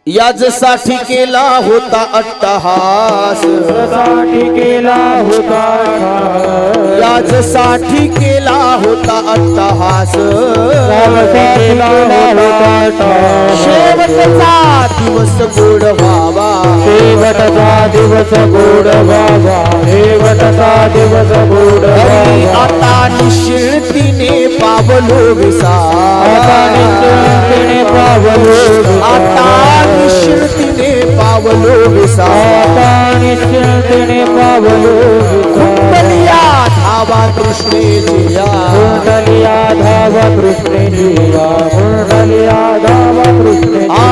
याजसाठी केला होता अट्टहास, साठी केला होता याजसाठी केला होता अट्टहास, केला होता शेवटचा दिवस गोड व्हावा, शेवटचा दिवस गोड व्हावा, शेवटचा दिवस गोड व्हावा. आता निश्चितीने पावलो विसावा, आता निश्चितीने पावलो आता निश्चितीने पावलो विसावा, आता निश्चितीने पावलो कुंडलिया धावा कृष्णेजिया, कुंडलिया धावा कृष्णेजिया, कुंडलिया धावा कृष्णेजिया.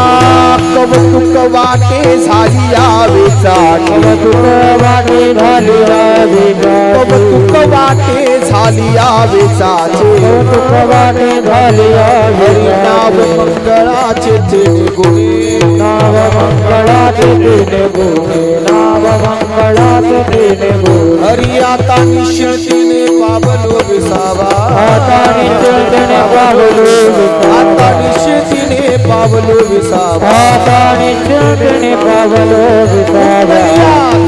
कौतुक वाटे झाली यावेचा, कौतुक वाटे झाली यावेचा, कौतुक वाटे झाली यावेचा, कौतुक वाटे झाली यावेचा. नाव मंगळाचे तिने गुणे, नाव मंगळाचे तिने गुणे, नाव मंगळाचे तिने गुणे. हरी आता निश्चितीने पावलो विसावा, आता निश्चितीने पावलो विसावा, आता निश्चितीने पावलो विसावा, आता निश्चितीने पावलो विसावा.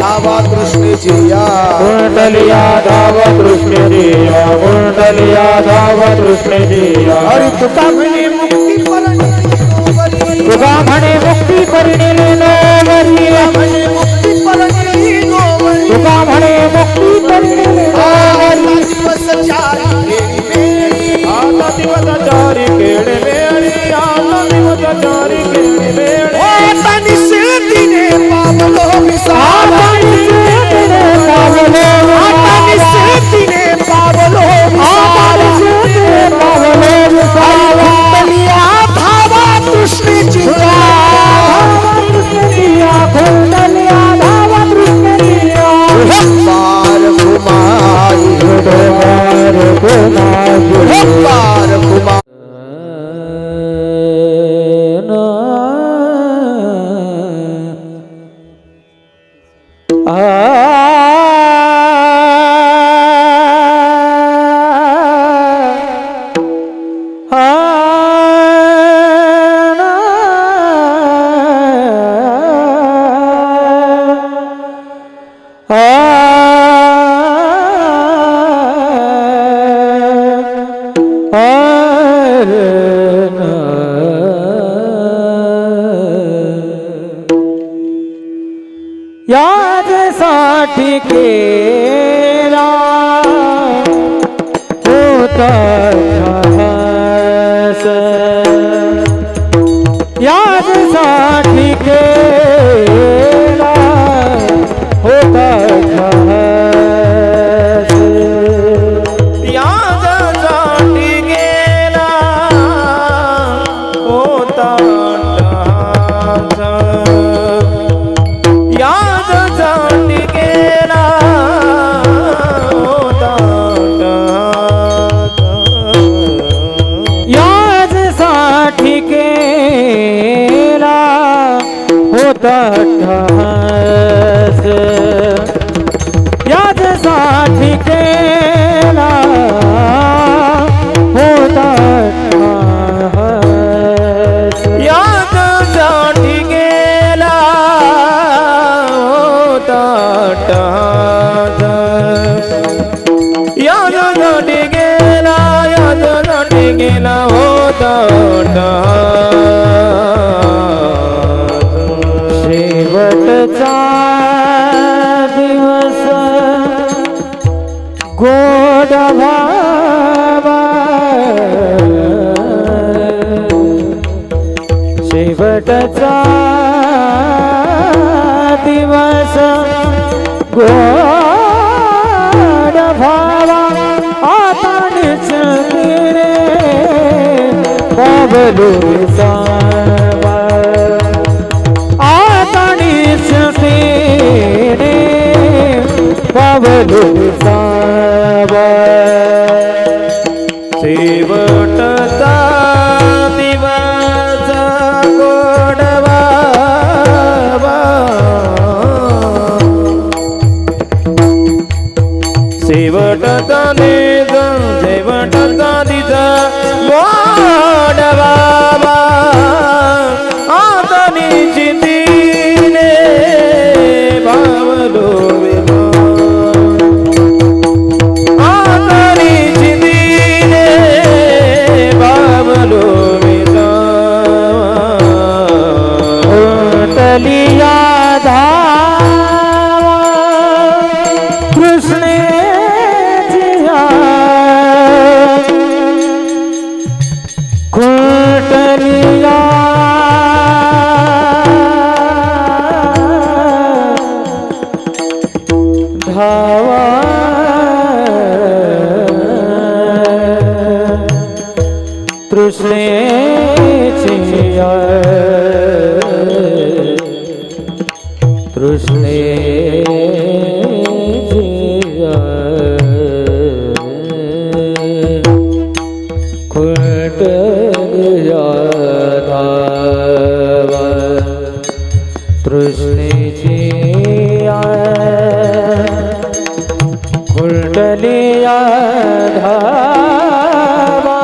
धावा कृष्णेजिया, कुंडलिया धावा कृष्णेजिया, कुंडलिया धावा कृष्णेजिया. हरी तुका म्हणे मुक्ती परणी, तुका म्हणे मुक्ती परिणिले नोवरी, म्हणे मुक्ती परणी गोवरी, तुका म्हणे मुक्ती परिणिले नोवरी. दिवस चारी केळी बेळी, आता दिवस चारी केळे वेळी, आता दिवस चारी केळे वेळी. आता निश्चितीने पावलो विसावा, आता निश्चितीने पावलो आता निश्चितीने पावलो आता निश्चितीने पावलो विसावा. कुंडलिया धावा कृष्णेजिया, कृष्णेजिया, कुंडलिया धावा कृष्णेजिया. पार घुमाई, डोंगर कुणाची पार घुमाई. यासाठी केला होता ध्यास, यासाठी केला होता ध्यास, यासाठी केला होता ध्यास, यासाठी केला होता ध्यास, यासाठी केला होता ध्यास, यासाठी केला होता ध्यास, यासाठी केला होता ध्यास, यासाठी केला, यासाठी केला होता ध्यास. शेवटचा दिवस गोड व्हावा, शेवटचा दिवस गोड व्हावा. आता निश्चितीने पावलो विसावा, आता निश्चितीने पावलो विसावा. शेवटचा दिवस गोड व्हावा, शेवटचा दिवस गोड व्हावा. चिंतीने भावलो विधान आतारी चिंतीने भावलो विधान उतलिया धावा कृष्णे जिया कुटलिया धावा कृष्णे जिया कृष्णे जिया कुटलिया धावा कृष्णे जिया कुटलिया धावा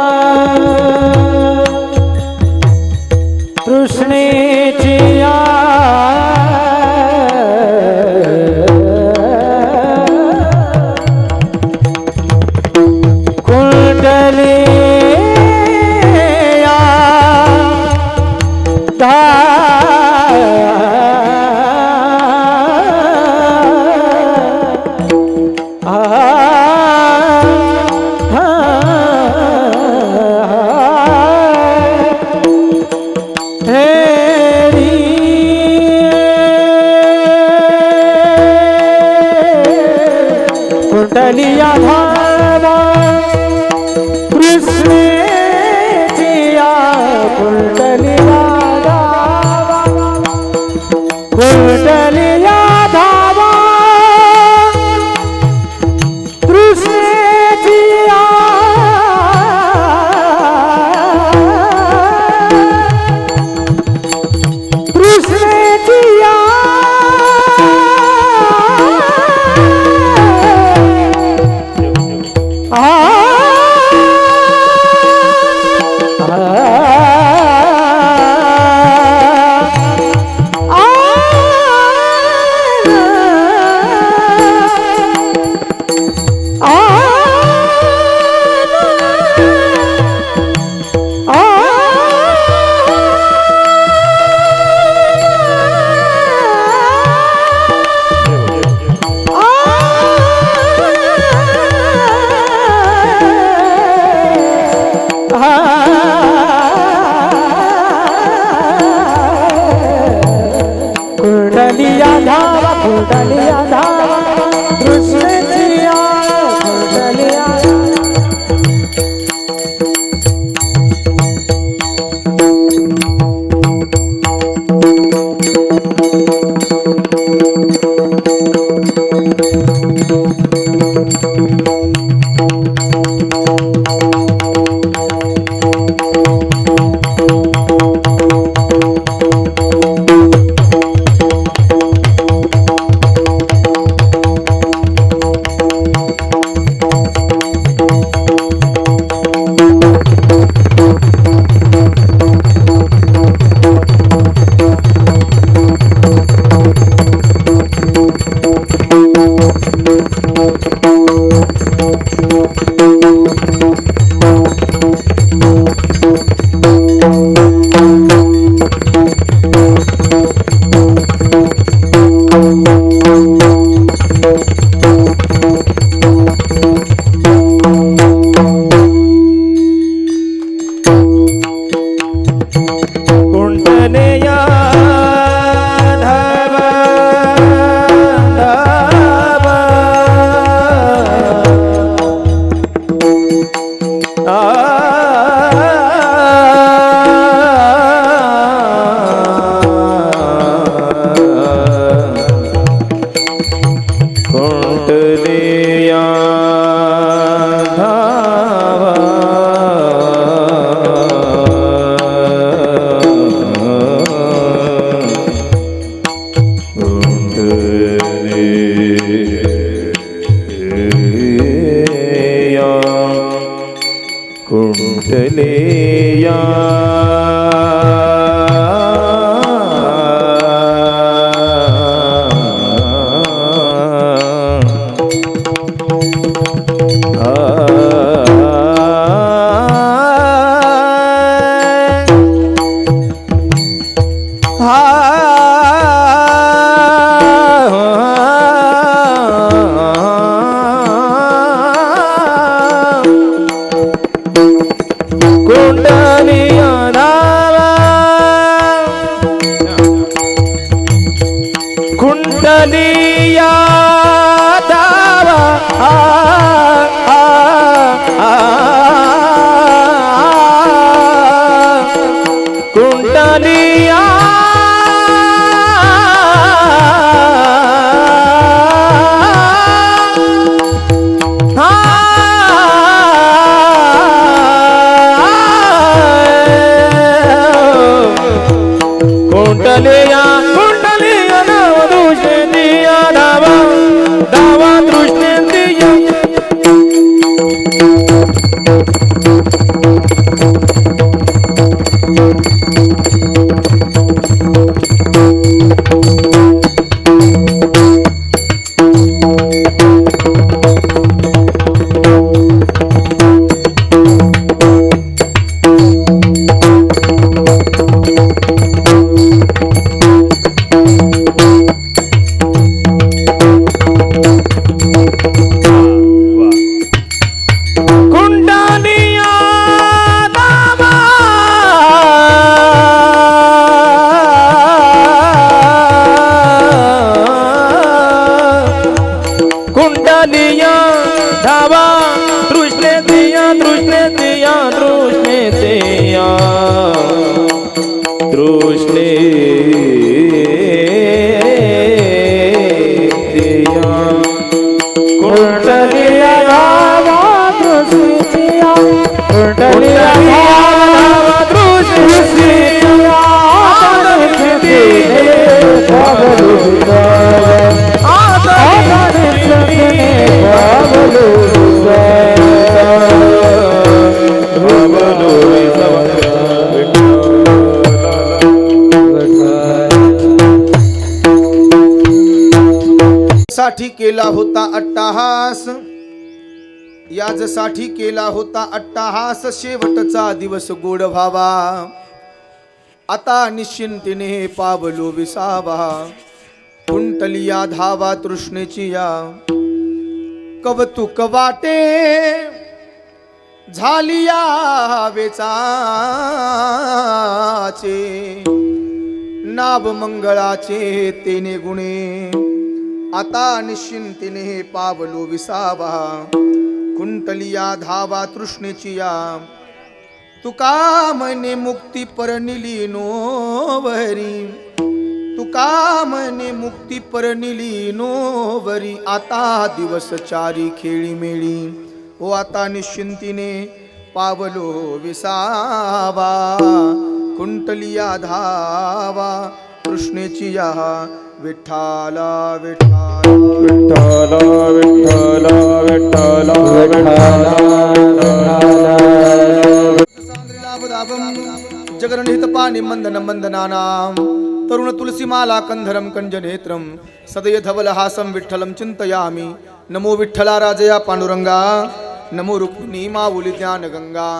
कृष्णे जिया कुंडलिया कुंडलिया धावा कृष्ण जिया कुंडलिया धावा कुंडलिया धावा कृष्ण जिया कृष्ण जिया कुंडलिया धावा कुंडलिया धावा कृष्ण जिया कुंडलिया कुंडलिया धावा कुंडलिया धावा कुंडलिया कुंडलिया कुंडलिया नाव दृष्टेंद्रिया धावा धावा दृष्टेंद्रिया कुंडलिया धावा कुंडलिया धावा दृष्टे दिया दृष्टे दिया दृष्टे दिया दृष्टे दिया कुंडलिया धावा दृष्टिया कुंडलिया धावा दृष्टिया साठी केला होता अट्टाहास, याजसाठी केला होता अट्टाहास, शेवटचा दिवस गोड व्हावा, आता निश्चिंतीने पावलो विसावा, कुंटलिया धावा तृष्णेची या, कवतुक वाटे झालिया वेचाचे, नाव मंगळाचे तेने गुणे, आता निश्चिंतीने पावलो विसावा, कुंटलिया धावा तृष्णेची या, तुका मने मुक्ती परनिली नोवरी, तुका मने मुक्ती परनिली नोवरी, आता दिवस चारी खेळी मेळी, हो आता निश्चिंतीने पावलो विसावा, कुंटलिया धावा तृष्णेची या, विठ्ठला विठ्ठला विठ्ठला विठ्ठला विठ्ठला जगरणित पाणी मंदन मंदनानां, तरुण तुलसीमाला कंधरम कंजनेत्रम, सदय धवल हासं विठ्ठलं चिंतयामि, नमो विठ्ठला राजया पांडुरंगा, नमो रुक्मिणी माऊली ज्ञानगंगा,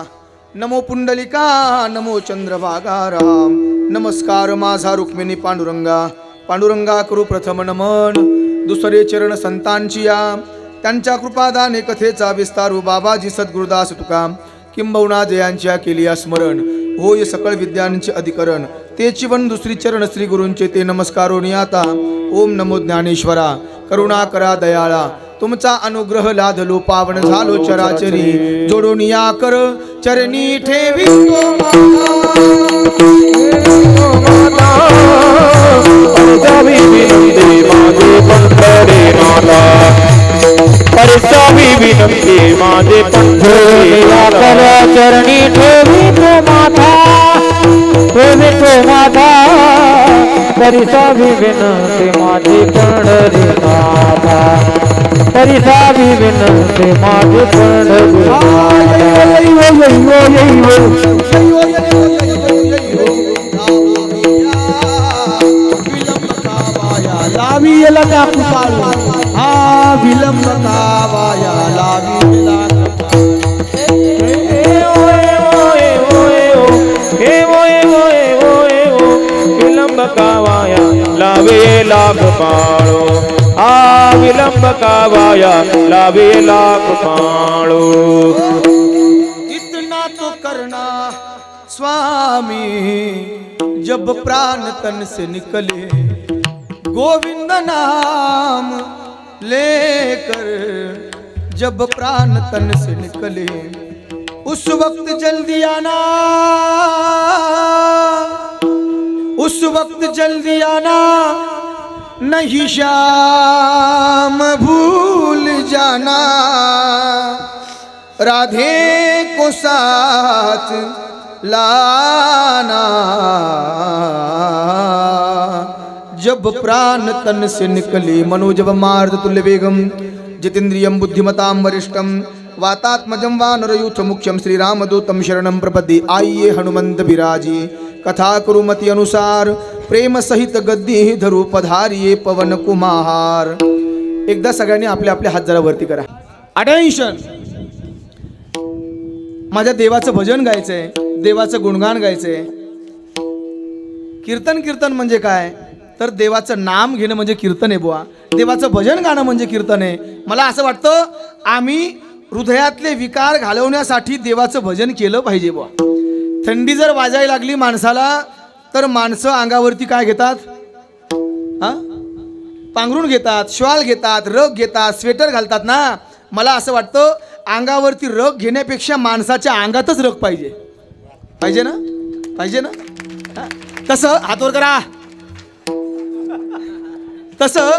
नमो पुंडलिका नमो चंद्रभागा राम, नमस्कार माझा रुक्मिणी पांडुरंगा, पांडुरंगा करू प्रथम नमन, दुसरे चरण संतांची या, त्यांच्या कृपादाने कथेचा विस्तारू, बाबाजी सद्गुरुदास तुका, किंबहुना जयांच्या केली स्मरण, होय सकळ विद्यांचे अधिकरण, तेची वन दुसरी चरण श्री गुरूंचे ते नमस्कारो नियाता, ओम नमो ज्ञानेश्वरा, करुणा करा दयाळा, तुमचा अनुग्रह लाधलो पावन झालो चराचरी, जोडून या कर चरणी ठेवी परसावी विनंती माझे पंढरी नाथा, परसावी विनंती माझे पंढरी नाथा, चरणी ठेवी तो माथा, ठेवी तो माथा, परसावी विनंती माझे पंढरी नाथा, परसावी विनंती माझे पंढरी लावी लगा कुपाळू, हा विलंब कावाया लावी विलंब विलंब कावाया लावे लाख पाळो आ विलंब कावाया लावे लाख पाळो इतना तो करना स्वामी जब प्राण तन से निकले गोविंद नाम लेकर जब प्राण तन से निकले उस वक्त जल्दी आना उस वक्त जल्दी आना नहीं शाम भूल जाना राधे को साथ लाना जब प्राण तन से निकले मनोजव मार्द तुल्य वेगम जितेन्द्रियं बुद्धिमतां वरिष्ठम वातात्मजं वानरयूथ मुख्यम श्री रामदूतम शरणं प्रपद्ये आइए हनुमंत बिराजी कथा कुरुमति अनुसार प्रेम सहित गद्दी धरू पधारिये पवन कुमार। एकदा सगळ्यांनी आपले आपले हात जरा वरती करा। अटेन्शन, माझ्या देवाचं भजन गायचंय, देवाचं गुणगान गायचंय। कीर्तन कीर्तन म्हणजे काय तर देवाचं नाम घेणं म्हणजे कीर्तन आहे बुवा। देवाचं भजन गाणं म्हणजे कीर्तन आहे। मला असं वाटतं आम्ही हृदयातले विकार घालवण्यासाठी देवाचं भजन केलं पाहिजे बुवा। थंडी जर वाजायला लागली माणसाला तर माणसं अंगावरती काय घेतात, पांघरून घेतात, शॉल घेतात, रग घेतात, स्वेटर घालतात ना। मला असं वाटतं अंगावरती रग घेण्यापेक्षा माणसाच्या अंगातच रग पाहिजे, पाहिजे ना, पाहिजे ना। कसं हातवर करा, तसं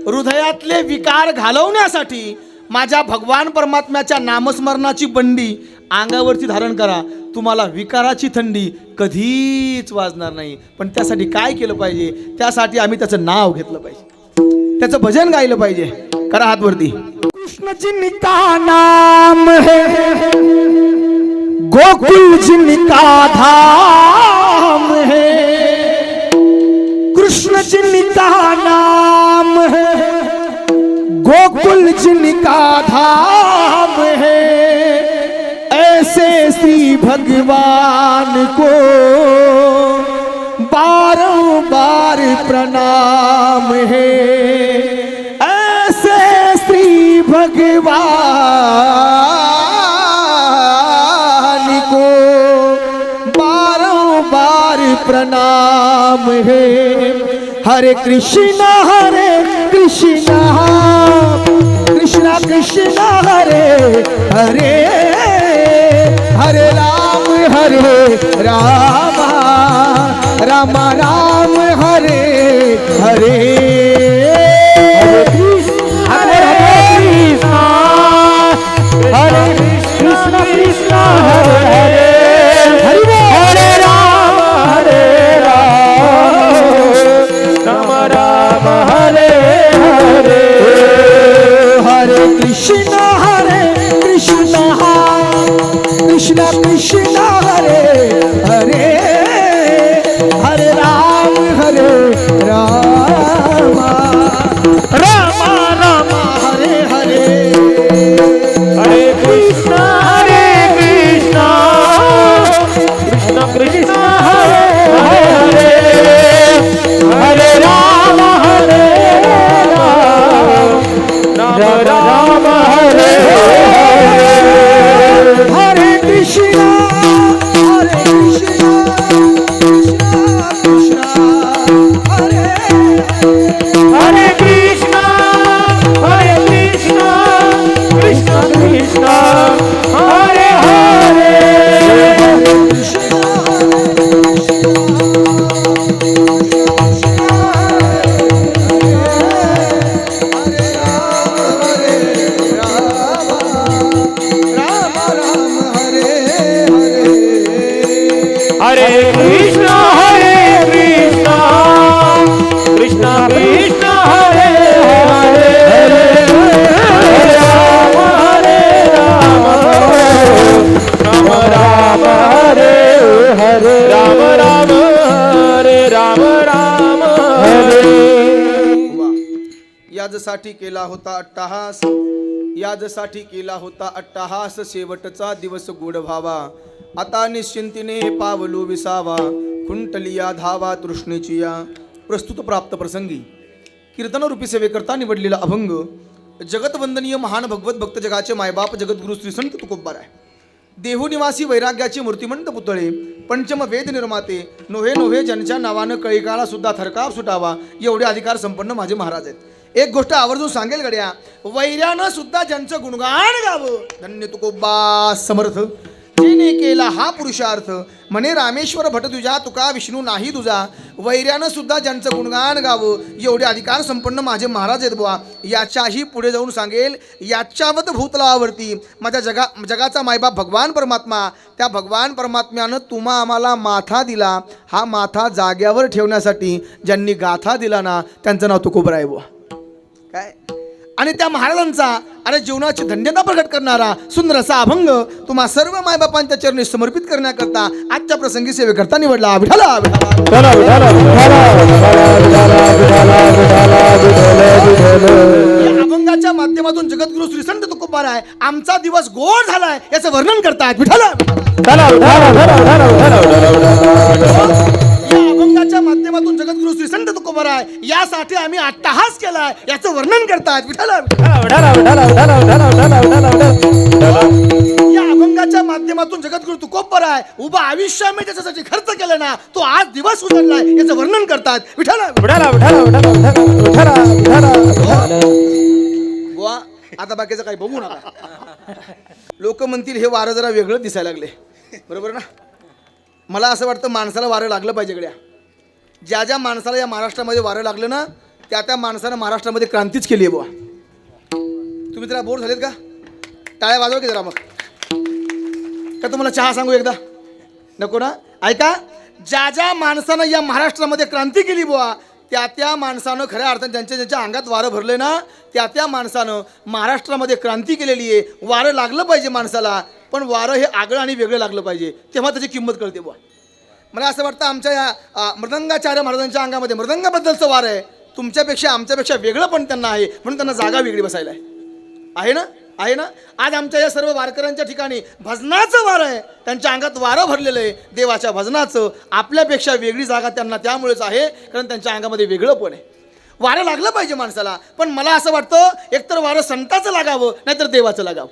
हृदयातले विकार घालवण्यासाठी माझ्या भगवान परमात्म्याच्या नामस्मरणाची बंडी अंगावरती धारण करा। तुम्हाला विकाराची थंडी कधीच वाजणार नाही। पण त्यासाठी काय केलं पाहिजे, त्यासाठी आम्ही त्याचं नाव घेतलं पाहिजे, त्याचं भजन गायलं पाहिजे। करा हात वरती। कृष्ण जिनका नाम है गोकुल जिनका धाम है, कृष्ण जिनका नाम है गोकुल जिनका धाम है, ऐसे श्री भगवान को बारंबार प्रणाम है, ऐसे श्री भगवान को बारंबार प्रणाम है। हरे कृष्णा कृष्णा कृष्णा हरे हरे, हरे राम राम राम राम हरे हरे, हरे कृष्णा हरे कृष्णा कृष्णा हरे हरे, हरे राम राम राम हरे हरे, हरे कृष्णा कृष्णा कृष्णा हरे हरे, हरे राम राम राम हरे हरे, हरे कृष्णा कृष्णा कृष्णा हरे हरे, हरे राम राम राम हरे हरे, हरे कृष्णा कृष्णा कृष्णा हरे हरे कृष्णा कृष्णा कृष्णा हरे हरे, हरे कृष्णा कृष्णा कृष्णा हरे हरे, राम राम हरे हरे, राम राम हरे राम राम हरे। याजसाठी केला होता अट्टहास, याजसाठी केला होता अट्टहास, शेवटचा दिवस गोड व्हावा, आता निश्चिंतीने पावलो विसावा, कुंटलिया धावा तृष्णेची या प्रस्तुत प्राप्त प्रसंगी कीर्तनरूपी सेवेकरता निवडलेला अभंग जगतवंदनीय महान भगवत भक्त जगाचे मायबाप जगद्गुरु श्री संत तुकोबार आहे. देहू निवासी वैराग्याचे मूर्तिमंत पुतळे पंचम वेद निर्माते नोहे नोहे ज्यांच्या नावानं कळीकाळा सुद्धा थरकाप सुटावा एवढे अधिकार संपन्न माझे महाराज आहेत. एक गोष्ट आवर्जून सांगेल गड्या, वैर्यानं सुद्धा ज्यांचं गुणगान गावं धन्य तुकोबा समर्थ जिने केला हा पुरुषार्थ म्हणे रामेश्वर भट तुझा तुका विष्णू नाही तुझा. वैर्यानं सुद्धा ज्यांचं गुणगान गावं एवढे अधिकार संपन्न माझे महाराज आहेत बुवा. याच्याही पुढे जाऊन सांगेल, याच्यावत भूतलावरती माझ्या जगाचा मायबाप भगवान परमात्मा, त्या भगवान परमात्म्यानं तुम्हा आम्हाला माथा दिला. हा माथा जाग्यावर ठेवण्यासाठी ज्यांनी गाथा दिला ना त्यांचं नाव तुकोबर आहे बुवा. काय आणि त्या महाराजांचा अरे जीवनाची धन्यता प्रकट करणारा सुंदर असा अभंग तुम्हा सर्व मायबापांच्या चरणी समर्पित करण्याकरता आजच्या प्रसंगी सेवेकरता निवडला. विठाला या अभंगाच्या माध्यमातून जगद्गुरु श्री संत तुकोबार आहे आमचा दिवस गोड झालाय याचं वर्णन करतात. विठाला या अभंगाच्या माध्यमातून जगद्गुरु श्री संत तुकोबार आहे यासाठी आम्ही अट्टहास केलाय याचं वर्णन करतात. विठाला या अभंगाच्या माध्यमातून जगद्गुरु तुकोबार आहे उभं आयुष्य आम्ही त्याच्यासाठी खर्च केला ना तो आज दिवस उजळलाय याचं वर्णन करतात. विठाला बुवा आता बाकीचं काही बघू नका. लोक म्हणतील हे वारं जरा वेगळं दिसायला लागले, बरोबर ना. मला असं वाटतं माणसाला वारं लागलं पाहिजे गड्या. ज्या ज्या माणसाला या महाराष्ट्रामध्ये वारं लागलं ना त्या त्या माणसानं महाराष्ट्रामध्ये क्रांतीच केली आहे बुवा. तुम्ही जरा बोर झालेत का? टाळ्या वाजवा की जरा. मग का तुम्हाला चहा सांगू एकदा? नको ना. ऐका, ज्या ज्या माणसानं या महाराष्ट्रामध्ये क्रांती केली बुवा त्या त्या माणसानं खऱ्या अर्थाने ज्यांच्या ज्यांच्या अंगात वारं भरले ना त्या त्या माणसानं महाराष्ट्रामध्ये क्रांती केलेली आहे. वारं लागलं पाहिजे माणसाला, पण वारं हे आगळं आणि वेगळं लागलं पाहिजे तेव्हा त्याची किंमत कळते बुवा. मला असं वाटतं आमच्या या मृदंगाचार्य महाराजांच्या अंगामध्ये मृदंगाबद्दलचं वारं आहे तुमच्यापेक्षा आमच्यापेक्षा वेगळं पण त्यांना आहे, म्हणून त्यांना जागा वेगळी बसायला आहे ना. आहे ना. आज आमच्या या सर्व वारकऱ्यांच्या ठिकाणी भजनाचं वारं आहे, त्यांच्या अंगात वारं भरलेलं आहे देवाच्या भजनाचं. आपल्यापेक्षा वेगळी जागा त्यांना त्यामुळेच आहे कारण त्यांच्या अंगामध्ये वेगळं पण आहे. वारं लागलं पाहिजे माणसाला, पण मला असं वाटतं एकतर वारं संताचं लागावं नाहीतर देवाचं लागावं.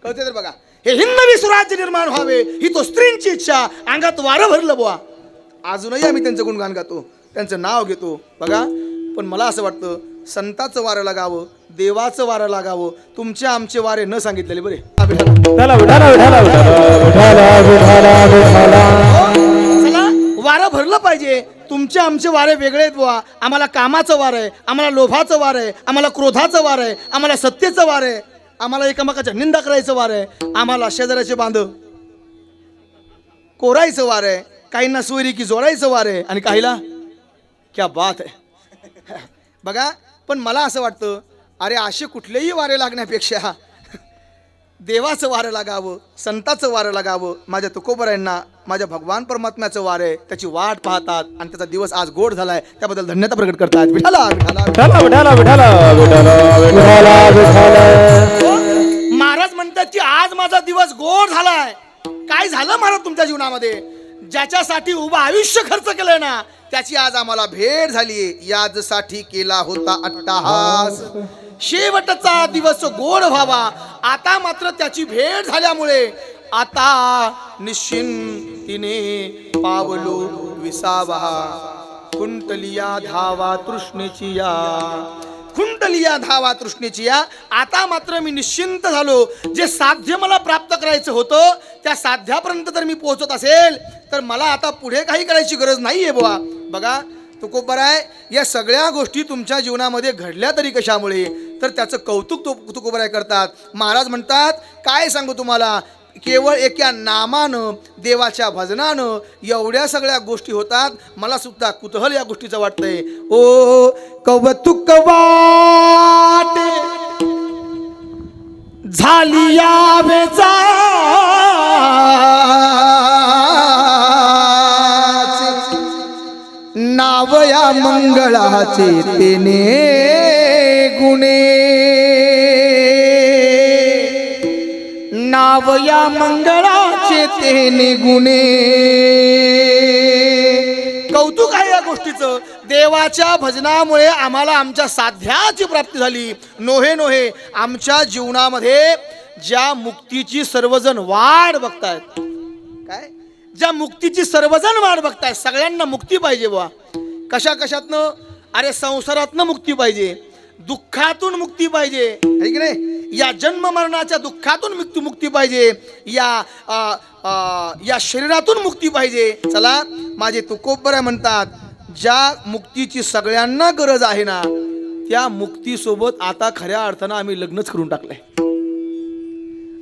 कळते तर बघा, हे हिंदवी स्वराज्य निर्माण व्हावे ही तो स्त्रींची इच्छा. अंगात वारं भरलं बुवा. अजूनही आम्ही त्यांचं गुणगान गातो, त्यांचं नाव घेतो बघा. पण मला असं वाटतं संताचं वारं लागावं, देवाचं वारं लागावं. तुमचे आमचे वारे न सांगितलेले बरे. चला वारं भरलं पाहिजे. तुमचे आमचे वारे वेगळे आहेत बुवा. आम्हाला कामाचं वारं आहे, आम्हाला लोभाचं वारं आहे, आम्हाला क्रोधाचं वारं आहे, आम्हाला सत्तेचं वारं आहे, आम्हाला एकमेकाच्या निंदा करायचं वारं आहे, आम्हाला शेजाऱ्याचे बांध कोरायचं वारं आहे, काहींना सोयरी की जोडायचं वारं आहे आणि काहीला क्या बात आहे बघा. पण मला असं वाटतं अरे असे कुठलेही वारे लागण्यापेक्षा देवाचं वारं लागावं, संताचं वारं लागावं. माझ्या तुकोबरायांना माझ्या भगवान परमात्म्याचं वारं आहे त्याची वाट पाहतात आणि त्याचा दिवस आज गोड झालाय त्याबद्दल धन्यता प्रकट करतात. विठाला महाराज म्हणतात की आज माझा दिवस गोड झालाय. काय झालं महाराज तुमच्या जीवनामध्ये? ज्याच्यासाठी उभं आयुष्य खर्च केलंय ना त्याची आज आम्हाला भेट झाली. याजसाठी केला होता अट्टहास, शेवटचा दिवस गोड व्हावा. आता मात्र त्याची भेट झाल्यामुळे आता निश्चिंतीने पावलो विसावा. कुंटलिया धावा तृष्णेची या, कुंटलिया धावा तृष्णेची या. आता मात्र मी निश्चिंत झालो. जे साध्य मला प्राप्त करायचं होतं त्या साध्यापर्यंत जर मी पोहोचत असेल तर मला आता पुढे काही करायची गरज नाहीये बुवा. बघा तुकोबर आहे या सगळ्या गोष्टी तुमच्या जीवनामध्ये घडल्या तरी कशामुळे तर त्याचं कौतुक तुकोबर आहे करतात. महाराज म्हणतात काय सांगू तुम्हाला, केवळ एका नामानं देवाच्या भजनानं एवढ्या सगळ्या गोष्टी होतात. मला सुद्धा कुतूहल या गोष्टीचं वाटतंय. ओ कौतुक वाटे झाली या बेचा नाव या मंगळाचे तेने गुणे, नाव या मंगळाचे तेने गुणे. कौतुक आहे या गोष्टीचं. देवाच्या भजनामुळे आम्हाला आमच्या साध्याची प्राप्ती झाली. नोहे नोहे आमच्या जीवनामध्ये ज्या मुक्तीची सर्वजण वाट बघतायत, काय ज्या मुक्तीची सर्वजण वाट बघतायत, सगळ्यांना मुक्ती पाहिजे बुवा. कशा कशातनं? अरे संसारातनं मुक्ती पाहिजे, दुःखातून मुक्ती पाहिजे, है की नाही? या जन्म मरणाच्या दुःखातून मुक्ती पाहिजे, या शरीरातून मुक्ती पाहिजे. चला माझे तुकोबराय म्हणतात, ज्या मुक्तीची सगळ्यांना गरज आहे ना, त्या मुक्तीसोबत आता खऱ्या अर्थानं आम्ही लग्नच करून टाकलंय.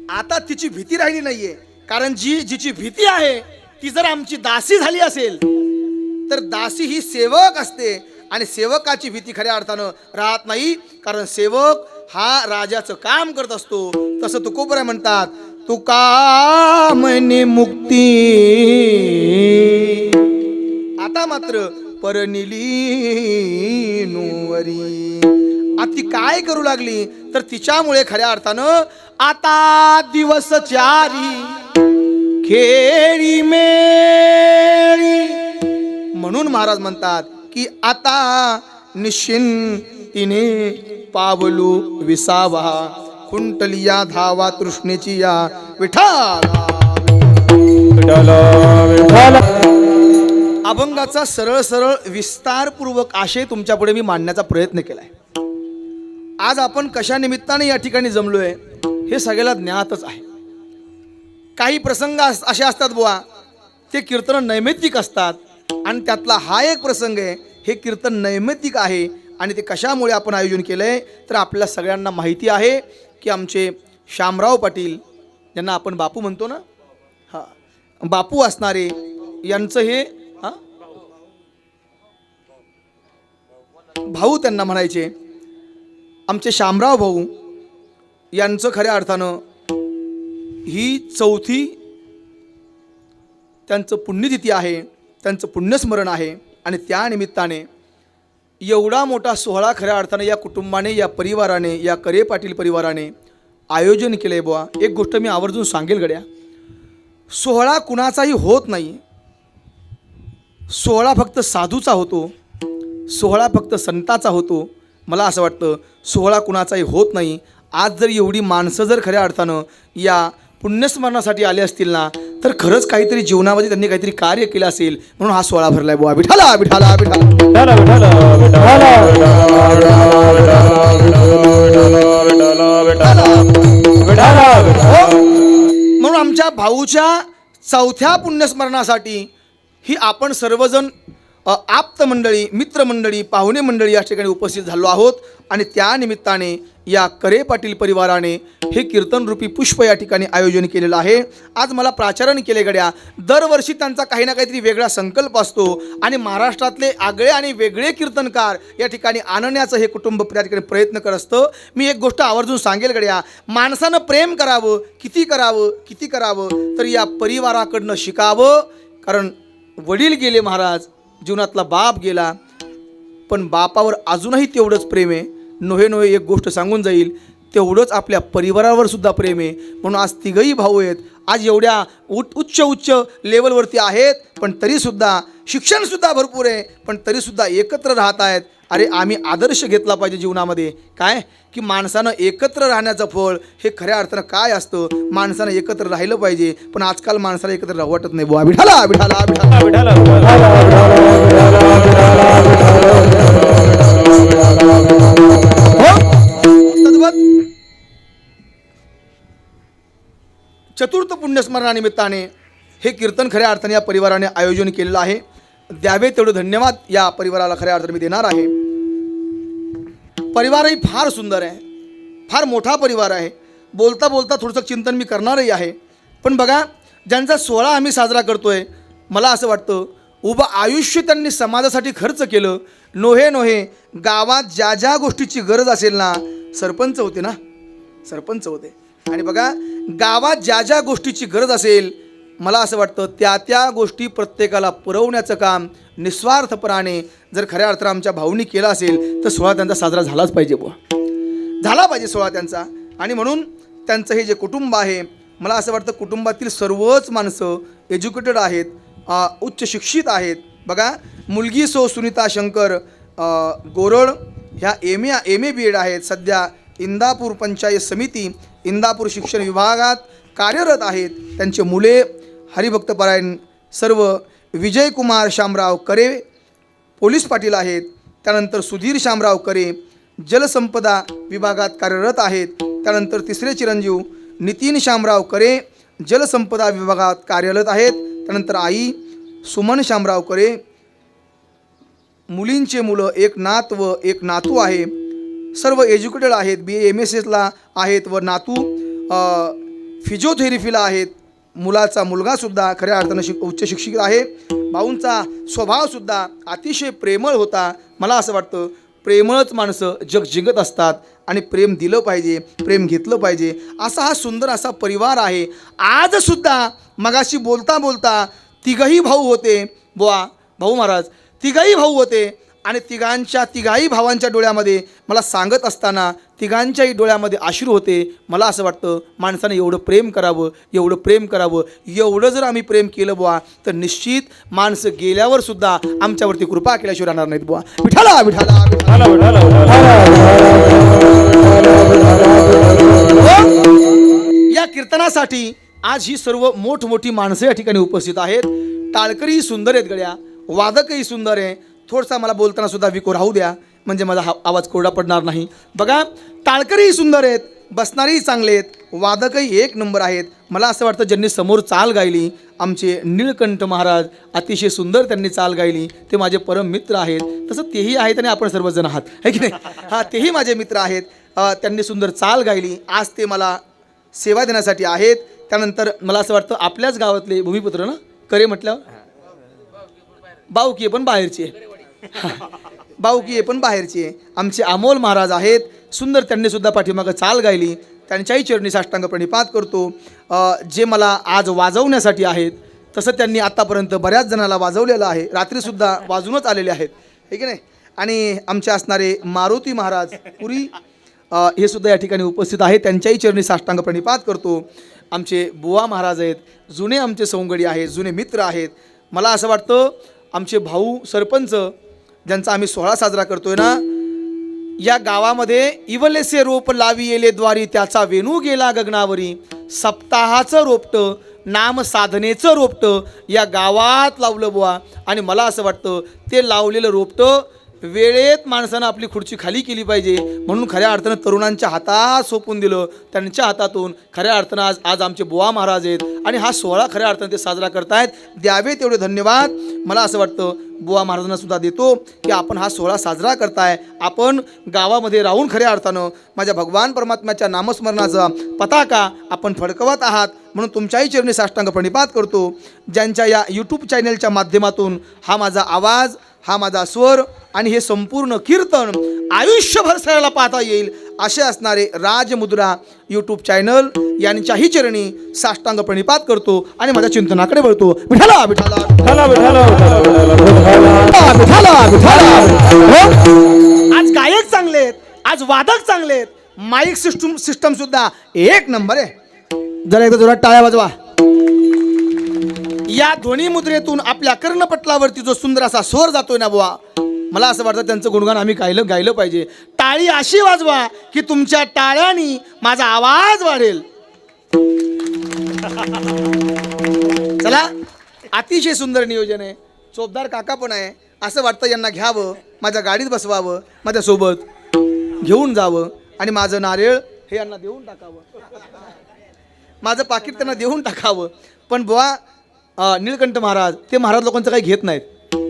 आता तिची भीती राहिली नाहीये. कारण जिची भीती आहे ती जर आमची दासी झाली असेल तर दासी ही सेवक असते आणि सेवकाची भीती खऱ्या अर्थानं राहत नाही. कारण सेवक हा राजाचं काम करत असतो. तसं तुकोबराय म्हणतात, तुका म्हणे मुक्ती आता मात्र परनिली नुवरी. ती काय करू लागली तर तिच्यामुळे खऱ्या अर्थानं आता दिवस चारी खेळी मेळी. म्हणून महाराज म्हणतात की आता निश्चिंतीने पावलू विसावा, कुंटलिया धावा तृष्णेची या विठाला. अभंगाचा सरळ सरळ विस्तारपूर्वक आशय तुमच्या पुढे मी मांडण्याचा प्रयत्न केलाय. आज आपण कशा निमित्ताने या ठिकाणी जमलोय हे सगळ्याला ज्ञातच आहे. काही प्रसंग असे असतात बुवा, ते कीर्तन नैमित्तिक असतात आणि त्यातला हा एक प्रसंग आहे, हे कीर्तन नैमित्तिक आहे. आणि ते कशामुळे आपण आयोजन केलंय तर आपल्या सगळ्यांना माहिती आहे की आमचे शामराव पाटील, ज्यांना आपण बापू म्हणतो ना, हां बापू असणारे यांचं हे भाऊ त्यांना म्हणायचे, आमचे शामराव भाऊ यांचं खऱ्या अर्थानं ही चौथी त्यांचं पुण्यतिथी आहे, त्यांचं पुण्यस्मरण आहे. आणि त्या निमित्ताने एवढा मोठा सोहळा खऱ्या अर्थाने या कुटुंबाने, या परिवाराने, या करे पाटील परिवाराने आयोजन केलं आहे बुवा. एक गोष्ट मी आवर्जून सांगेल गड्या, सोहळा कुणाचाही होत नाही. सोहळा फक्त साधूचा होतो, सोहळा फक्त संताचा होतो. मला असं वाटतं सोहळा कुणाचाही होत नाही. आज जर एवढी माणसं जर खऱ्या अर्थानं या पुण्यस्मरणासाठी आले असतील ना, तर खरंच काहीतरी जीवनामध्ये त्यांनी काहीतरी कार्य केलं असेल म्हणून हा सोहळा भरलाय बुवा. विठाला विठाला विठाला. म्हणून आमच्या भाऊच्या चौथ्या पुण्यस्मरणासाठी ही आपण सर्वजण आप्त मंडळी, मित्रमंडळी, पाहुणे मंडळी या ठिकाणी उपस्थित झालो आहोत. आणि त्या निमित्ताने या करे पाटील परिवाराने हे कीर्तनरूपी पुष्प या ठिकाणी आयोजन केलेलं आहे. आज मला प्राचारण केले गड्या, दरवर्षी त्यांचा काही ना काहीतरी वेगळा संकल्प असतो आणि महाराष्ट्रातले आगळे आणि वेगळे कीर्तनकार या ठिकाणी आणण्याचं हे कुटुंब त्या ठिकाणी प्रयत्न करत असतं. मी एक गोष्ट आवर्जून सांगेल गड्या, माणसानं प्रेम करावं, किती करावं किती करावं तर या परिवाराकडनं शिकावं. कारण वडील गेले महाराज, जीवनातला बाप गेला, पण बापावर अजूनही तेवढंच प्रेम आहे. नोहे नोहे एक गोष्ट सांगून जाईल, तेवढंच आपल्या परिवारावर सुद्धा प्रेम आहे. म्हणून आज तिघही भाऊ आहेत, आज एवढ्या उच्च लेवलवरती आहेत, पण तरीसुद्धा शिक्षणसुद्धा भरपूर आहे, पण तरीसुद्धा एकत्र राहत आहेत. अरे आम्ही आदर्श घेतला पाहिजे जीवनामध्ये, काय की माणसानं एकत्र राहण्याचं फळ हे खऱ्या अर्थानं काय असतं. माणसानं एकत्र राहिलं पाहिजे, पण आजकाल माणसाला एकत्र राहू वाटत नाही बुवा. विठाला विठाला विठाला. तद्वत चतुर्थ पुण्यस्मरणानिमित्ताने हे कीर्तन खऱ्या अर्थाने या परिवाराने आयोजन केलेलं आहे. द्यावे तेवढं धन्यवाद या परिवाराला खऱ्या अर्थाने मी देणार आहे. परिवारही फार सुंदर आहे, फार मोठा परिवार आहे. बोलता बोलता थोडंसं चिंतन मी करणारही आहे. पण बघा, ज्यांचा सोहळा आम्ही साजरा करतोय, मला असं वाटतं उभं आयुष्य त्यांनी समाजासाठी खर्च केलं. नोहे नोहे गावात ज्या ज्या गोष्टीची गरज असेल ना, सरपंच होते ना, सरपंच होते. आणि बघा, गावात ज्या ज्या गोष्टीची गरज असेल, मला असं वाटतं त्या त्या गोष्टी प्रत्येकाला पुरवण्याचं काम निस्वार्थपणाने जर खऱ्या अर्थानं आमच्या भाऊनी केलं असेल तर सोहळा त्यांचा साजरा झालाच पाहिजे बुवा, झाला पाहिजे सोहळा त्यांचा. आणि म्हणून त्यांचं हे जे कुटुंब आहे, मला असं वाटतं कुटुंबातील सर्वच माणसं एज्युकेटेड आहेत, उच्च शिक्षित आहेत. बघा, मुलगी सो सुनीता शंकर गोरळ ह्या एम ए बी एड आहेत. सध्या इंदापूर पंचायत समिती इंदापूर शिक्षण विभागात कार्यरत आहेत. त्यांचे मुले हरिभक्तपरायण सर्व. विजयकुमार शामराव करे पोलीस पाटील आहेत. त्यानंतर सुधीर शामराव करे जलसंपदा विभागात कार्यरत आहेत. त्यानंतर तिसरे चिरंजीव नितीन शामराव करे जलसंपदा विभागात कार्यरत आहेत. त्यानंतर आई सुमन शामराव करे. मुलींचे मुलं एक नात व एक नातू आहे. सर्व एज्युकेटेड आहेत. BA-MSSला आहेत व नातू फिजिओथेरपीला आहेत. मुलाचा मुलगासुद्धा खऱ्या अर्थानं उच्च शिक्षित आहे. भाऊंचा स्वभावसुद्धा अतिशय प्रेमळ होता. मला असं वाटतं प्रेमळच माणसं जग जिंकत असतात आणि प्रेम दिलं पाहिजे, प्रेम घेतलं पाहिजे. असा हा सुंदर असा परिवार आहे. आजसुद्धा मगाशी बोलता बोलता तिघही भाऊ होते बुवा, भाऊ महाराज तिघही भाऊ होते आणि तिघाही भावांच्या डोळ्यामध्ये मला सांगत असताना तिघांच्याही डोळ्यामध्ये अश्रू होते. मला असं वाटतं माणसाने एवढं प्रेम करावं, एवढं प्रेम करावं. एवढं जर आम्ही प्रेम केलं बुवा तर निश्चित माणसं गेल्यावर सुद्धा आमच्यावरती कृपा केल्याशिवाय राहणार नाहीत बुवा. विठाला विठाला या कीर्तनासाठी आज ही सर्व मोठमोठी माणसं या ठिकाणी उपस्थित आहेत. टाळकरीही सुंदर आहेत गड्या, वादकही सुंदर आहे. थोडसा मला बोलताना सुद्धा विको राहू द्या म्हणजे माझा आवाज कोरडा पडणार नाही. बघा, टाळकरीही सुंदर आहेत, बसणारेही चांगले आहेत, वादकही एक नंबर आहेत. मला असं वाटतं ज्यांनी समोर चाल गायली आमचे निळकंठ महाराज, अतिशय सुंदर त्यांनी चाल गायली. ते माझे परम मित्र आहेत. तसं तेही आहेत आणि आपण सर्वजण आहात, है की नाही? हां, तेही माझे मित्र आहेत. त्यांनी सुंदर चाल गायली. आज ते मला सेवा देण्यासाठी आहेत. त्यानंतर मला असं वाटतं आपल्याच गावातले भूमिपुत्र ना करे म्हटल्यावर बाऊकी पण बाहेरची आहे. बाऊकी पण बाहेरची आहे. आमचे अमोल महाराज आहेत. सुंदर त्यांनी सुद्धा पाठीमागं चाल गायली. त्यांच्याही चरणी साष्टांग प्रणिपात करतो. जे मला आज वाजवण्यासाठी आहेत तसं त्यांनी आत्तापर्यंत बऱ्याच जणाला वाजवलेलं आहे. रात्रीसुद्धा वाजूनच आलेले आहेत, हे की नाही? आणि आमचे असणारे मारुती महाराज पुरी हे सुद्धा या ठिकाणी उपस्थित आहेत. त्यांच्याही चरणी साष्टांग प्रणिपात करतो. आमचे बुवा महाराज आहेत, जुने आमचे सवंगडी आहेत, जुने मित्र आहेत. मला असं वाटतं आमचे भाऊ सरपंच ज्यांचा आम्ही सोहळा साजरा करतोय ना, या गावामध्ये इवलेसे रोप लावी येले द्वारी त्याचा वेणू गेला गगनावरी. सप्ताहाचं रोपटं, नाम साधनेचं रोपटं या गावात लावलं बुवा. आणि मला असं वाटतं ते लावलेलं रोपटं वेळेत माणसानं आपली खुर्ची खाली केली पाहिजे. म्हणून खऱ्या अर्थानं तरुणांच्या हातात सोपून दिलं. त्यांच्या हातातून खऱ्या अर्थानं आज आमचे बुवा महाराज आहेत आणि हा सोहळा खऱ्या अर्थानं ते साजरा करतायत. द्यावे तेवढे धन्यवाद मला असं वाटतं बुवा महाराजांना सुद्धा देतो की आपण हा सोहळा साजरा करताय. आपण गावामध्ये राहून खऱ्या अर्थानं माझ्या भगवान परमात्म्याच्या नामस्मरणाचा पताका आपण फडकवत आहात. म्हणून तुमच्याही चरणी साष्टांग प्रणिपात करतो. ज्यांच्या या यूट्यूब चॅनलच्या माध्यमातून हा माझा आवाज, हा माझा स्वर आणि हे संपूर्ण कीर्तन आयुष्यभर सगळ्याला पाहता येईल असे असणारे राजमुद्रा यूट्यूब चॅनल यांच्याही चरणी साष्टांग प्रणिपात करतो आणि माझ्या चिंतनाकडे वळतो. विठाला विठाला आज गायक चांगले आहेत, आज वादक चांगले आहेत, माईक सिस्टम सुद्धा एक नंबर आहे. जरा एकदा जोरात टाळ्या वाजवा. या ध्वनी मुद्रेतून आपल्या कर्णपटलावरती जो सुंदर असा स्वर जातोय ना बुवा, मला असं वाटतं त्यांचं गुणगान आम्ही गायलं पाहिजे. टाळी अशी वाजवा की तुमच्या टाळ्यांनी माझा आवाज वाढेल. चला, अतिशय सुंदर नियोजन आहे. चोपदार काका पण आहे. असं वाटतं यांना घ्यावं, माझ्या गाडीत बसवावं, माझ्यासोबत घेऊन जावं आणि माझं नारळ हे यांना देऊन टाकावं, माझं पाकिट त्यांना देऊन टाकावं. पण बुवा निळकंठ महाराज ते महाराज लोकांचं काही घेत नाहीत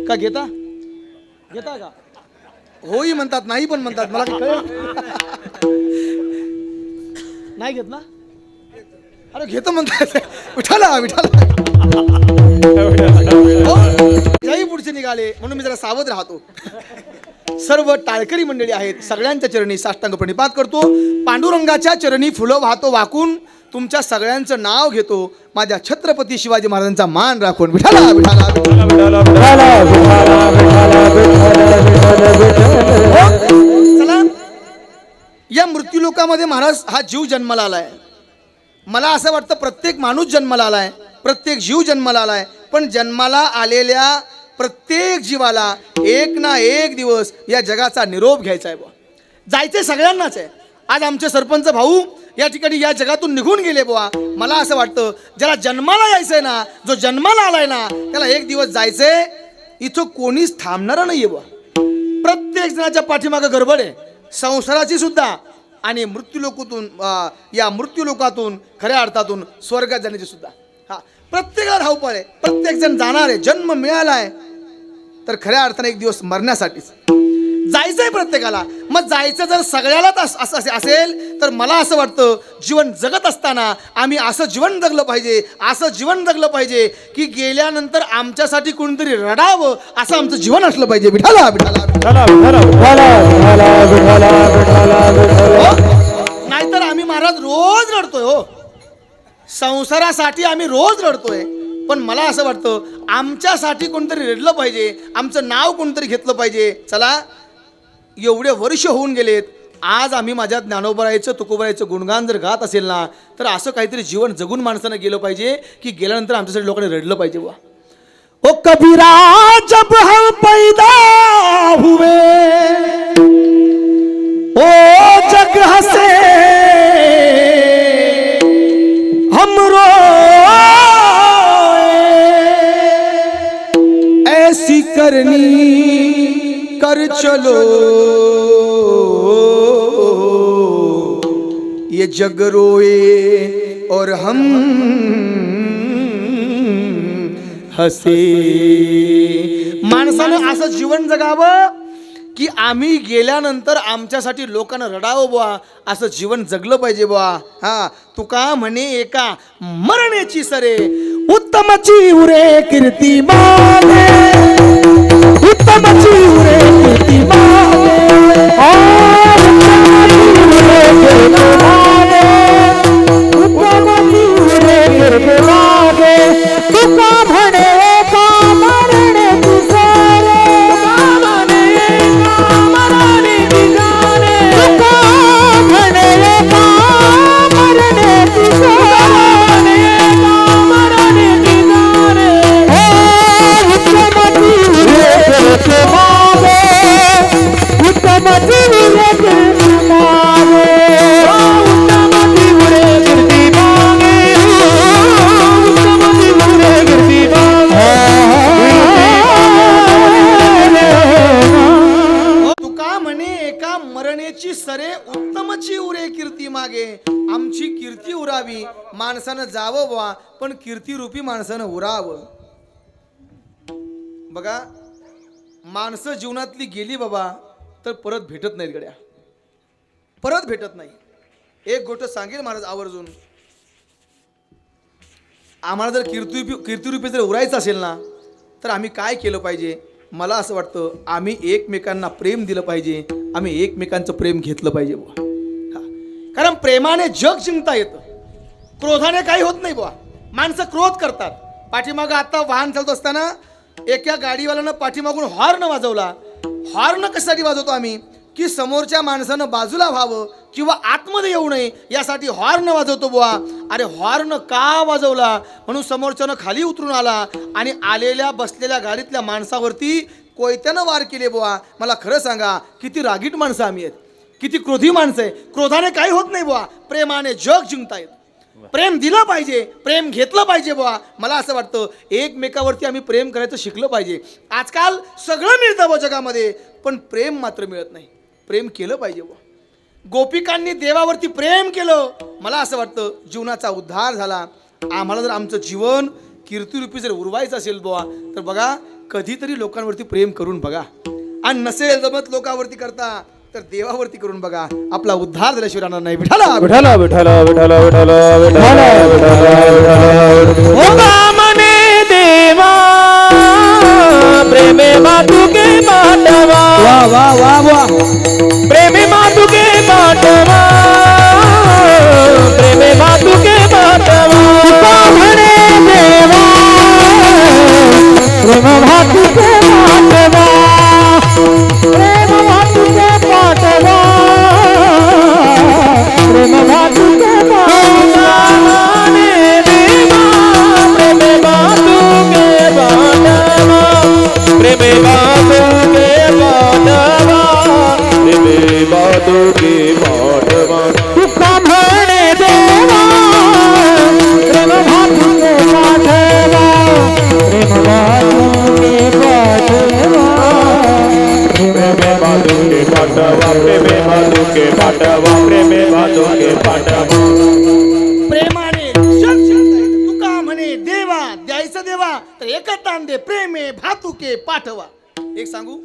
का? घेता का? होई म्हणतात, नाही पण म्हणतात. मला नाही घेत ना? अरे घेतो म्हणतात. विठाला विठाला जय पुढचे निघाले म्हणून मी जरा सावध राहतो. सर्व टाळकरी मंडळी आहेत, सगळ्यांच्या चरणी साष्टांग प्रणिपात करतो. पांडुरंगाच्या चरणी फुलं वाहतो वाकून तुमच्या सगळ्यांचं नाव घेतो. माझ्या छत्रपती शिवाजी महाराजांचा मान राखून. विठाला विठाला चला, या मृत्यूलोकामध्ये महाराज हा जीव जन्माला आलाय. मला असं वाटतं प्रत्येक माणूस जन्माला आलाय, प्रत्येक जीव जन्माला आलाय. पण जन्माला आलेल्या प्रत्येक जीवाला एक ना एक दिवस या जगाचा निरोप घ्यायचा आहे बुवा. जायचे सगळ्यांनाच आहे. आज आमचे सरपंच भाऊ या ठिकाणी या जगातून निघून गेले बुवा. मला असं वाटतं ज्याला जन्माला यायचंय ना, जो जन्माला आलाय ना, त्याला एक दिवस जायचंय. इथं कोणीच थांबणारा नाहीये बुवा. प्रत्येक जणाच्या पाठीमागं गडबड आहे, संसाराची सुद्धा आणि मृत्यूलोकातून या मृत्यूलोकातून खऱ्या अर्थातून स्वर्गात जाण्याची सुद्धा. हा, प्रत्येकाला धावपळ आहे. प्रत्येक जण जाणार आहे. जन्म मिळालाय तर खऱ्या अर्थाने एक दिवस मरण्यासाठीच जायचंय प्रत्येकाला. मग जायचं जर सगळ्यालाच असं असेल तर मला असं वाटतं जीवन जगत असताना आम्ही असं जीवन जगलं पाहिजे, असं जीवन जगलं पाहिजे की गेल्यानंतर आमच्यासाठी कोणीतरी रडावं असं आमचं जीवन असलं पाहिजे. विठाला विठाला नाहीतर आम्ही महाराज रोज रडतोय हो, संसारासाठी आम्ही रोज रडतोय. पण मला असं वाटतं आमच्यासाठी कोणतरी रडलं पाहिजे, आमचं नाव कोणतरी घेतलं पाहिजे. चला, एवढे वर्ष होऊन गेलेत, आज आम्ही माझ्या ज्ञानोबरायचं तुकोबरायचं गुणगान जर गात असेल ना, तर असं काहीतरी जीवन जगून माणसानं गेलं पाहिजे की गेल्यानंतर आमच्यासाठी लोकांनी रडलं पाहिजे. वा ओ कबीरा जब हम पैदा हुए ओ जग हंसे हम रोए ऐसी करनी कर चलो ये जग रोए और हम हसे. माणसानं असं जीवन जगावं की आम्ही गेल्यानंतर आमच्यासाठी लोकांना रडावं बुवा, असं जीवन जगलं पाहिजे बुवा. हा, तुका म्हणे एका मरण्याची सरे उत्तमची उरे कीर्ती मागे, उत्तमची उरे कीर्ती मागे, उत्तमची उरे कीर्ती मागे, तुका म्हणे का मरणे तुझारे, तुका म्हणे का मरणे तुझारे, तुका म्हणे का मरणे तुझारे, मरणे तुझारे. उत्तमची उरे कीर्ती मागे, उत्तमची उरे कीर्ती मागे, उत्तमची उरे कीर्ती मागे, उत्तमची उरे कीर्ती मागे. तुका म्हणे एका मरणेची सरे उत्तमची उरे कीर्ती मागे. आमची कीर्ती उरावी, माणसानं जावं बुवा, पण कीर्तिरूपी माणसानं उरावं. बघा, माणसं जीवनातली गेली बाबा तर परत भेटत नाहीत गड्या, परत भेटत नाही. एक गोष्ट सांगेल महाराज आवर्जून, आम्हाला जर कीर्तिरूपी जर उरायचं असेल ना, तर आम्ही काय केलं पाहिजे? मला असं वाटतं आम्ही एकमेकांना प्रेम दिलं पाहिजे, आम्ही एकमेकांचं प्रेम घेतलं पाहिजे बुवा. कारण प्रेमाने जग जिंकता येतं, क्रोधाने काही होत नाही बुवा. माणसं क्रोध करतात. पाठीमागं आता वाहन चालत असताना एका गाडीवाल्यानं पाठीमागून हॉर्न वाजवला. हॉर्न कशासाठी वाजवतो आम्ही? की समोरच्या माणसानं बाजूला व्हावं किंवा आतमध्ये येऊ नये यासाठी हॉर्न वाजवतो बुवा. अरे हॉर्न का वाजवला? म्हणून समोरच्यानं खाली उतरून आला आणि आलेल्या बसलेल्या गाडीतल्या माणसावरती कोयत्यानं वार केले बुवा. मला खरं सांगा, किती रागीट माणसं आम्ही आहेत, किती क्रोधी माणसं आहे. क्रोधाने काही होत नाही बुवा, प्रेमाने जग जिंकता येत. प्रेम दिलं पाहिजे, प्रेम घेतलं पाहिजे बुवा. मला असं वाटतं एकमेकावरती आम्ही प्रेम करायचं शिकलं पाहिजे. आजकाल सगळं मिळतं बुवा जगामध्ये, पण प्रेम मात्र मिळत नाही. प्रेम केलं पाहिजे बुवा. गोपिकांनी देवावरती प्रेम केलं. मला असं वाटतं जीवनाचा उद्धार झाला. आम्हाला जर आमचं जीवन कीर्तिरूपी जर उरवायचं असेल बुवा, तर बघा कधीतरी लोकांवरती प्रेम करून बघा. आणि नसेल जमत लोकांवरती करता, तर देवावरती करून बघा. आपला उद्धार झाल्याशिवाय राहणार नाही. विठाला विठाला विठाला विठाला विठाला विठाला विठाला मने देवा प्रेमे मातुके माटवा. वा वा वा वा. प्रेमे मातुके माटवा, प्रेमे मातुके माटवा. म्हणे देवा प्रेम भातुके माटवा, प्रेम भातुके माटवा, प्रेम भातुके माटवा. मने देवा प्रेमे मातुके माटवा, तुके पाठवा तुका म्हणे देवा प्रेम भातुके पाठवा प्रेम भातुके पाठवा प्रेमे भातुके पाठवा प्रेमे भातुके पाठवा प्रेमे भातुके पाठवा प्रेमाने जग जिंकता येतं. तुका म्हणे देवा द्यायचं देवा तर एकच दान दे प्रेमे भातुके पाठवा. एक सांगू,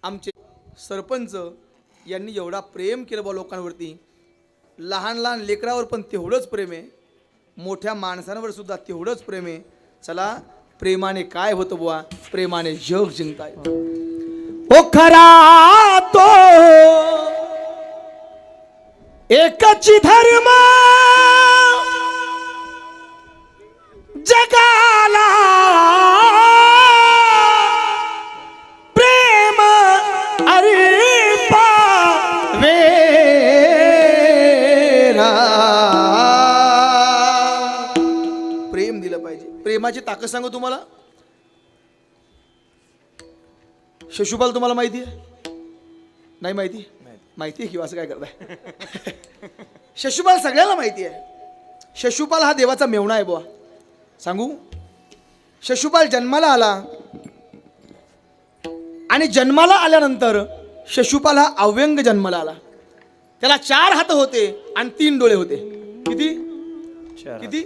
आमचे सरपंच यांनी एवढा प्रेम केलं बा लोकांवरती. लहान लहान लेकरावर पण तेवढंच प्रेम आहे, मोठ्या माणसांवर सुद्धा तेवढंच प्रेम आहे. चला, प्रेमाने काय होतं बुवा, प्रेमाने जग जिंकता येतं. ओ खरा तो एकच धर्म जगाला प्रेम अरे पावेरा. प्रेम दिलं पाहिजे. प्रेमाची ताकद सांगू तुम्हाला. शिशुपाल तुम्हाला माहिती आहे? नाही माहिती? माहिती आहे किंवा असं काय करताय? शिशुपाल सगळ्याला माहिती आहे. शिशुपाल हा देवाचा मेवणा आहे बुवा. सांगू, शिशुपाल जन्माला आला आणि जन्माला आल्यानंतर शिशुपाल हा अव्यंग जन्माला आला. त्याला 4 हात होते आणि 3 डोळे होते. किती किती?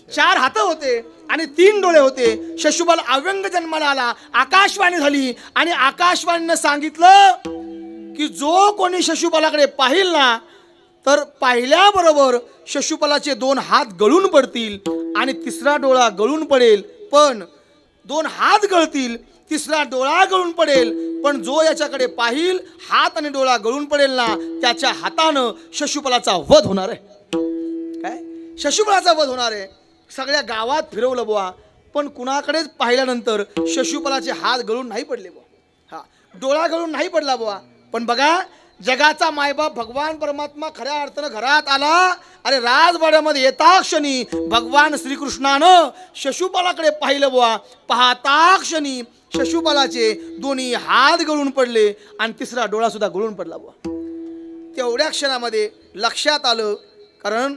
4 हात होते आणि 3 डोळे होते. शिशुपाल अव्यंग जन्माला आला. आकाशवाणी झाली आणि आकाशवाणीनं सांगितलं की जो कोणी शिशुपालाकडे पाहिल ना तर पाहिल्याबरोबर शिशुपालाचे 2 हात गळून पडतील आणि 3रा डोळा गळून पडेल. पण 2 हात गळतील, 3रा डोळा गळून पडेल, पण जो याच्याकडे पाहिल हात आणि डोळा गळून पडेल ना त्याच्या हातानं शिशुपालाचा वध होणार आहे. काय? शिशुपालाचा वध होणार आहे. सगळ्या गावात फिरवलं बुवा, पण कुणाकडेच पाहिल्यानंतर शिशुपालाचे हात गळून नाही पडले बुवा. हा, डोळा गळून नाही पडला बुवा. पण बघा, जगाचा मायबाप भगवान परमात्मा खऱ्या अर्थानं घरात आला. अरे राजवाड्यामध्ये येता क्षणी भगवान श्रीकृष्णानं शिशुपालाकडे पाहिलं बुवा. पाहता क्षणी शिशुपालाचे 2 हात गळून पडले आणि 3रा डोळा सुद्धा गळून पडला बुवा. तेवढ्या क्षणामध्ये लक्षात आलं, कारण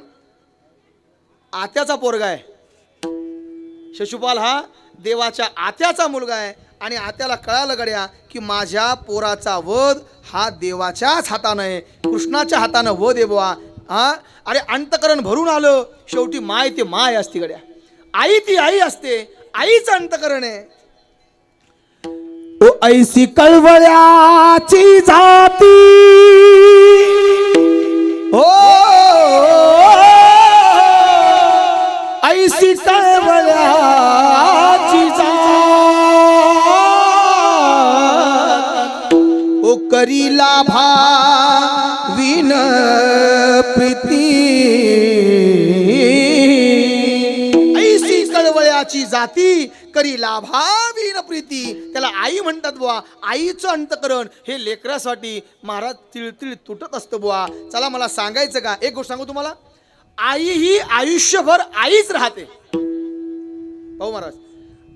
आत्याचा पोरगा आहे. शिशुपाल हा देवाच्या आत्याचा मुलगा आहे आणि आत्याला कळालं गड्या की माझ्या पोराचा वध हा देवाच्याच हातानं आहे, कृष्णाच्या हातानं वध आहे बुवा. हा, अरे अंतकरण भरून आलं. शेवटी माय ते माय असते गड्या, आई ती आई असते, आईचं अंतकरण आहे. ओ ऐसी कळवळ्याची जाती ओ ऐसी कळवळ्याची जात ओ करीला भाविन प्रीती. ऐसी कळवळ्याची जाती करीला भाविन प्रीती. त्याला आई म्हणतात बुवा. आईचं अंतकरण हे लेकरासाठी महाराज तिळतिळ तुटत असतं बुवा. चला, मला सांगायचं का, एक गोष्ट सांगू तुम्हाला. आई ही आयुष्यभर आईच राहते. भाऊ महाराज,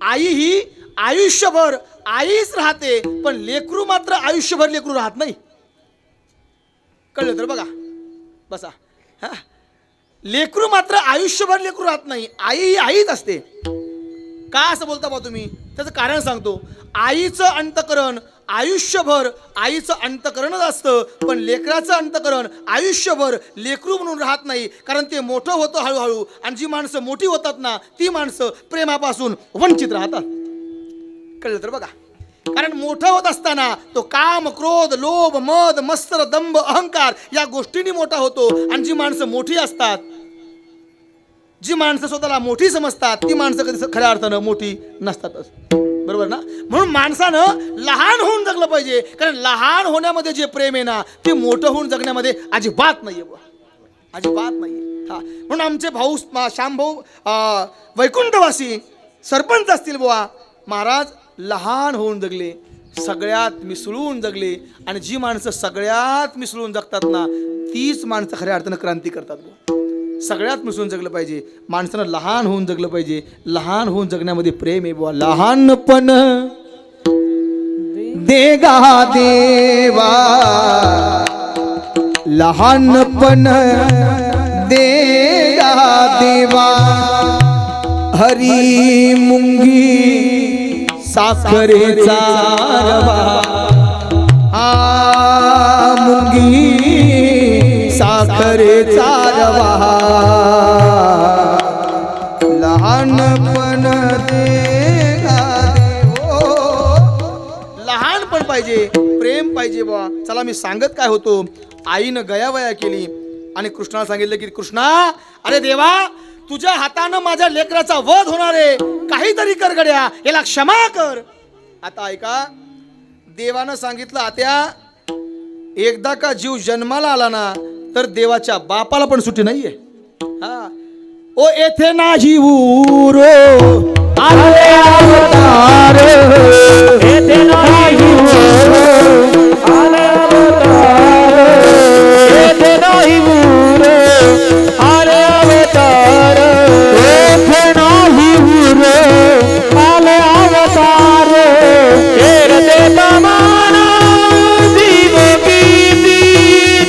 आई ही आयुष्यभर आईच राहते, पण लेकरू मात्र आयुष्यभर लेकरू राहत नाही. कळलं तर बघा, बसा. हा, लेकरू मात्र आयुष्यभर लेकरू राहत नाही. आई ही आईच असते. का असं बोलता बा तुम्ही? त्याचं कारण सांगतो. आईचं अंतकरण आयुष्यभर आईचं अंतकरणच असतं, पण लेकराचं अंतकरण आयुष्यभर लेकरू म्हणून राहत नाही. कारण ते मोठं होतं हळूहळू, आणि जी माणसं मोठी होतात ना ती माणसं प्रेमापासून वंचित राहतात. कळलं तर बघा. कारण मोठं होत असताना तो काम, क्रोध, लोभ, मद, मत्सर, दंभ, अहंकार या गोष्टींनी मोठा होतो. आणि जी माणसं मोठी असतात, जी माणसं स्वतःला मोठी समजतात, ती माणसं कधी खऱ्या अर्थानं मोठी नसतातच. बरोबर ना? म्हणून माणसानं लहान होऊन जगलं पाहिजे. कारण लहान होण्यामध्ये जे प्रेम आहे ना ते मोठं होऊन जगण्यामध्ये अजिबात नाहीये बुवा, अजिबात नाहीये. हा, म्हणून आमचे भाऊ श्यामभाऊ वैकुंठवासी सरपंच असतील बुवा, महाराज लहान होऊन जगले, सगळ्यात मिसळून जगले. आणि जी माणसं सगळ्यात मिसळून जगतात ना तीच माणसं खऱ्या अर्थानं क्रांती करतात बुवा. सगळ्यात मिसळून जगलं पाहिजे. माणसानं लहान होऊन जगलं पाहिजे. लहान होऊन जगण्यामध्ये प्रेम आहे बुवा. लहानपण देगा देवा लहानपण देगा देवा हरी मुंगी साखरेचा रवा मुंगी साखरेचा रवा लहानपण देगा देवो लहानपण पाहिजे प्रेम पाहिजे बा. चला मी सांगत काय होतो. आईनं गयावया केली आणि कृष्णाला सांगितलं की कृष्णा अरे देवा तुझ्या हातानं माझ्या लेकराचा वध होणार आहे काहीतरी कर गड्या याला क्षमा कर. आता ऐका देवानं सांगितलं आत्या एकदा का जीव जन्माला आला ना तर देवाच्या बापाला पण सुट्टी नाहीये. हा ओ येथे नाही उरो आले अवतार येथे नाही आले अवतार येथे नाही आले अवतार येथे नाही आले अवतार हेरते प्रमाण जीव गीती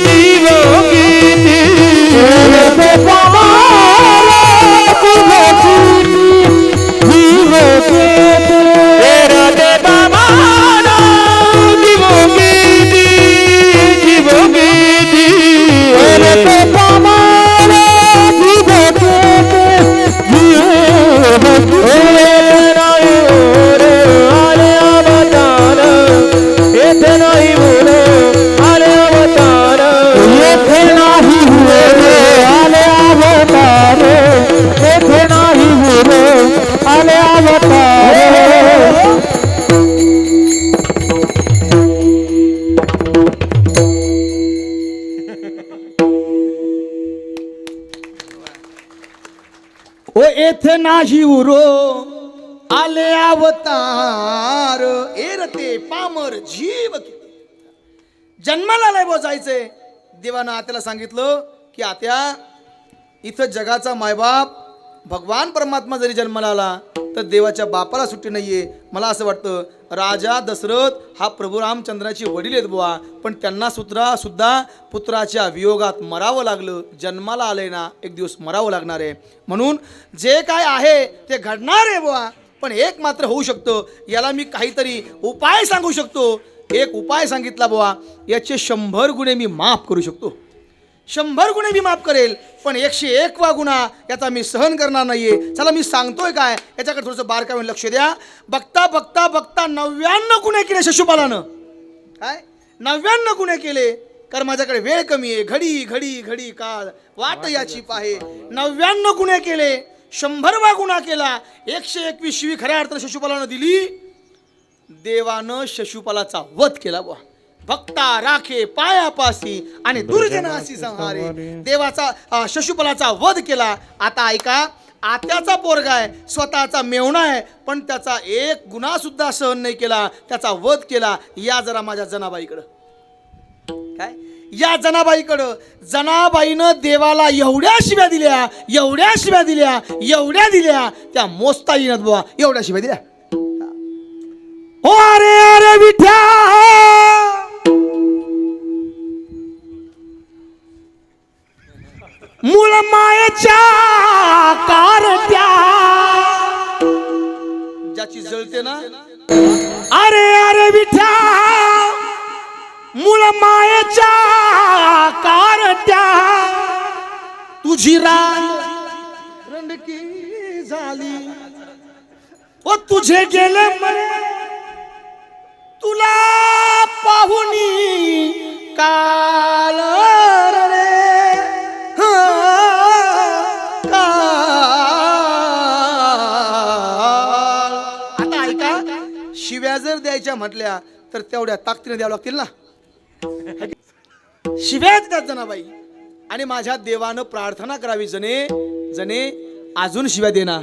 जीव गीती येथे प्रमाण जीव गीती हेरते प्रमाण जीव गीती जीव गीती येथे प्रमाण जीव गीती आले अवतार येथे नाही आले अवतार येथे नाही आले अवतार येथे नाही आले अवतार ओ येथे नाही उरो आले अवतार एरते पामर जीव जन्माला आलाय बोजायचे. देवानं आत्याला सांगितलं की आत्या इथं जगाचा मायबाप भगवान परमात्मा जरी जन्माला आला तर देवाच्या बापाला सुट्टी नाहीये. मला असं वाटतं राजा दशरथ हा प्रभू रामचंद्राचे वडील आहेत बुवा पण त्यांना सुद्धा पुत्राच्या वियोगात मरावं लागलं. जन्माला आलंय ना एक दिवस मरावं लागणार आहे म्हणून जे काय आहे ते घडणार आहे बुवा. पण एक मात्र होऊ शकतं याला मी काहीतरी उपाय सांगू शकतो. एक उपाय सांगितला बुवा याचे 100 गुणे मी माफ करू शकतो. 100 गुणे मी माफ करेल पण 101वा गुन्हा याचा मी सहन करणार नाहीये. चला मी सांगतोय काय याच्याकडे थोडंसं बारकाईने लक्ष द्या. बघता बघता बघता 99 गुन्हे केले शिशुपालानं. काय 99 गुन्हे केले कारण माझ्याकडे वेळ कमी आहे. घडी घडी घडी काळ वाट याची पाहे. 99 गुन्हे केले 100वा गुन्हा केला 121 शिवी खऱ्या अर्थानं शिशुपालानं दिली. देवानं शिशुपालाचा वध केला बुवा. भक्ता राखे पायापासी आणि दुर्जनासी संहारे. देवाचा शिशुपालाचा वध केला. आता ऐका आत्याचा पोरगा आहे स्वतःचा मेवणा आहे पण त्याचा एक गुन्हा सुद्धा सहन नाही केला त्याचा वध केला. या जरा माझ्या जनाबाईकडं काय या जनाबाईकडं जनाबाईनं देवाला एवढ्या शिव्या दिल्या एवढ्या शिव्या दिल्या एवढ्या दिल्या त्या मोजता येणार बुवा एवढ्या शिव्या दिल्या. हो अरे अरे विठ्या मूळ मायेच्या कारत्या ज्याची जळते ना अरे अरे विठ्या मूळ मायेच्या कारत्या तुझी रंडकी झाली ओ तुझे गेले मरे तुला पाहुनी काल रे आता ऐका शिव्या जर द्यायच्या म्हटल्या तर तेवढ्या ताकदीने द्यावं लागतील ना. शिव्या देतात जनाबाई आणि माझ्या देवानं प्रार्थना करावी जने जने अजून शिव्या देना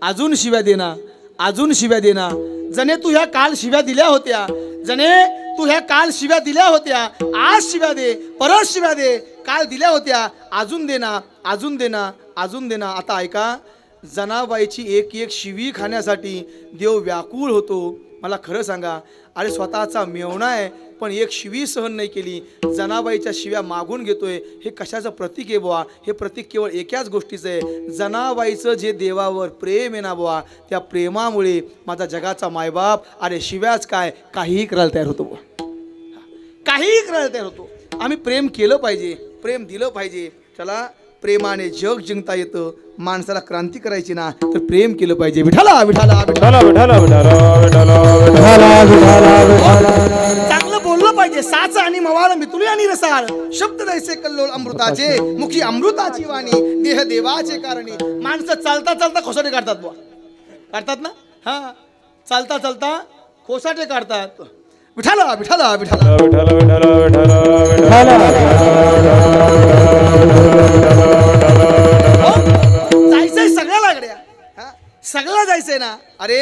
अजून शिव्या देना अजून शिव्या देना. जने तू ह्या काल शिव्या दिल्या होत्या जने तू ह्या काल शिव्या दिल्या होत्या आज शिव्या दे परत शिव्या दे काल दिल्या होत्या अजून देना अजून देना अजून देना. आता ऐका जनाबाईची एक एक शिवी खाण्यासाठी देव व्याकुळ होतो. मला खरं सांगा अरे स्वतःचा मेवणा आहे पण एक शिवी सहन नाही केली, जनाबाईच्या शिव्या मागून घेतोय, हे कशाचं प्रतीक आहे बुवा? हे प्रतीक केवळ एकाच गोष्टीचं आहे, जनाबाईचं जे देवावर प्रेम आहे ना बुवा, त्या प्रेमामुळे माझा जगाचा मायबाप अरे शिव्याच काय काहीही करायला तयार होतो बुवा, काहीही करायला तयार होतो. आम्ही प्रेम केलं पाहिजे, प्रेम दिलं पाहिजे. चला, प्रेमाने जग जिंकता येतं. माणसाला क्रांती करायची ना तर प्रेम केलं पाहिजे. विठाला विठाला विठाला विठाला विठाला विठाला विठाला. चांगलं बोललं पाहिजे. साच आणि मवाळ मितुली आणि रसाळ शब्द दैसे कल्लोळ अमृताचे मुखी अमृताची वाणी देह देवाचे कारणी. माणसं चालता चालता खोसाटे काढतात बुवा, काढतात ना? हा, चालता चालता खोसाटे काढतात. विठाला विठाला विठाला विठाला विठाला विठाला जायचंय सगळ्याला गड्या, सगळं जायचंय ना. अरे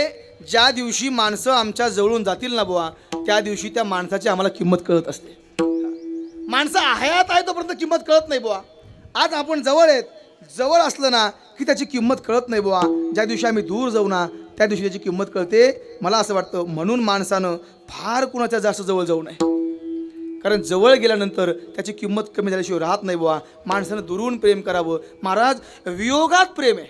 ज्या दिवशी माणसं आमच्या जवळून जातील ना बुवा, त्या दिवशी त्या माणसाची आम्हाला किंमत कळत असते. माणसं हयात आहे तोपर्यंत किंमत कळत नाही बुवा. आज आपण जवळ आहेत, जवळ असलं ना की त्याची किंमत कळत नाही बुवा. ज्या दिवशी आम्ही दूर जाऊ ना त्या दिवशी त्याची किंमत कळते. मला असं वाटतं म्हणून माणसानं फार कुणाच्या जास्त जवळ जाऊ नये, कारण जवळ गेल्यानंतर त्याची किंमत कमी झाल्याशिवाय राहत नाही बुवा. माणसानं दुरून प्रेम करावं. महाराज, वियोगात प्रेम आहे,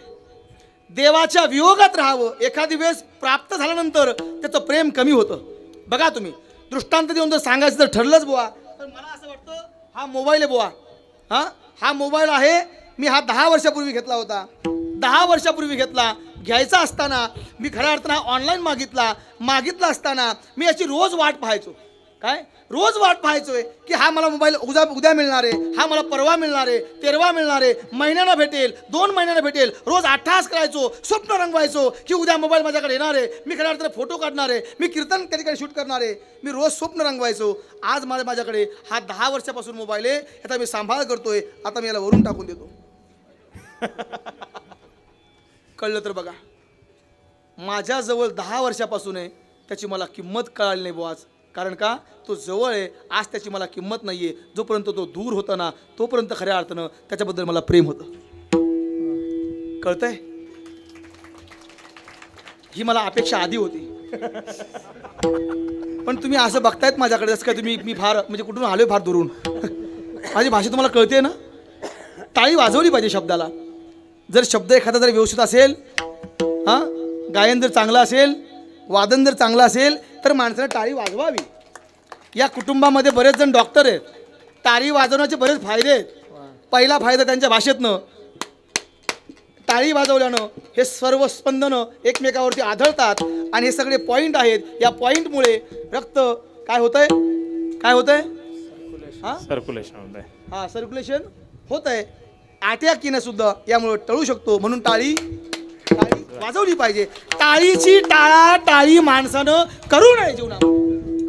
देवाच्या वियोगात राहावं. एखादी वेळेस प्राप्त झाल्यानंतर त्याचं प्रेम कमी होतं. बघा तुम्ही, दृष्टांत देऊन जर सांगायचं तर ठरलंच बुवा, तर मला असं वाटतं हा मोबाईल आहे बुवा, हा मोबाईल आहे, मी हा 10 वर्षापूर्वी घेतला होता. 10 वर्षापूर्वी घेतला, घ्यायचा असताना मी खऱ्या अर्थानं ऑनलाईन मागितला असताना मी याची रोज वाट पाहायचो. काय रोज वाट पाहायचोय की हा मला मोबाईल उद्या मिळणार आहे, हा मला परवा मिळणार आहे, तेरवा मिळणार आहे, महिन्यानं भेटेल, 2 महिन्यानं भेटेल. रोज अट्टहास करायचो, स्वप्न रंगवायचो की उद्या मोबाईल माझ्याकडे येणार आहे, मी खऱ्या अर्थानं फोटो काढणार आहे, मी कीर्तन कधी शूट करणार आहे. मी रोज स्वप्न रंगवायचो. आज माझ्याकडे हा 10 वर्षापासून मोबाईल आहे, आता मी सांभाळ करतोय, आता मी याला वरून टाकून देतो. कळलं तर बघा, माझ्याजवळ 10 वर्षापासून आहे, त्याची मला किंमत कळाली नाही बुवा. कारण का, तो जवळ आहे, आज त्याची मला किंमत नाही आहे. जोपर्यंत तो दूर होता ना तोपर्यंत खऱ्या अर्थानं त्याच्याबद्दल मला प्रेम होतं. कळतंय? ही मला अपेक्षा आधी होती. पण तुम्ही असं बघतायत माझ्याकडे जसं काय मी फार म्हणजे कुठून आलोय फार दुरून. माझी भाषा तुम्हाला कळते ना? टाळी वाजवली पाहिजे शब्दाला. जर शब्द एखादा जर व्यवस्थित असेल, गायन जर चांगलं असेल, वादन जर चांगलं असेल तर माणसाने टाळी वाजवावी. या कुटुंबामध्ये बरेच जण डॉक्टर आहेत. टाळी वाजवण्याचे बरेच फायदे आहेत. पहिला फायदा त्यांच्या भाषेतनं, टाळी वाजवल्यानं हे सर्व स्पंदनं एकमेकावरती आढळतात आणि हे सगळे पॉईंट आहेत. या पॉईंटमुळे रक्त काय होतंय, सर्क्युलेशन होत आहे. अटॅकीनं सुद्धा यामुळे टळू शकतो. म्हणून टाळी वाजवली पाहिजे. टाळीची टाळी माणसानं करू नये जीवनात.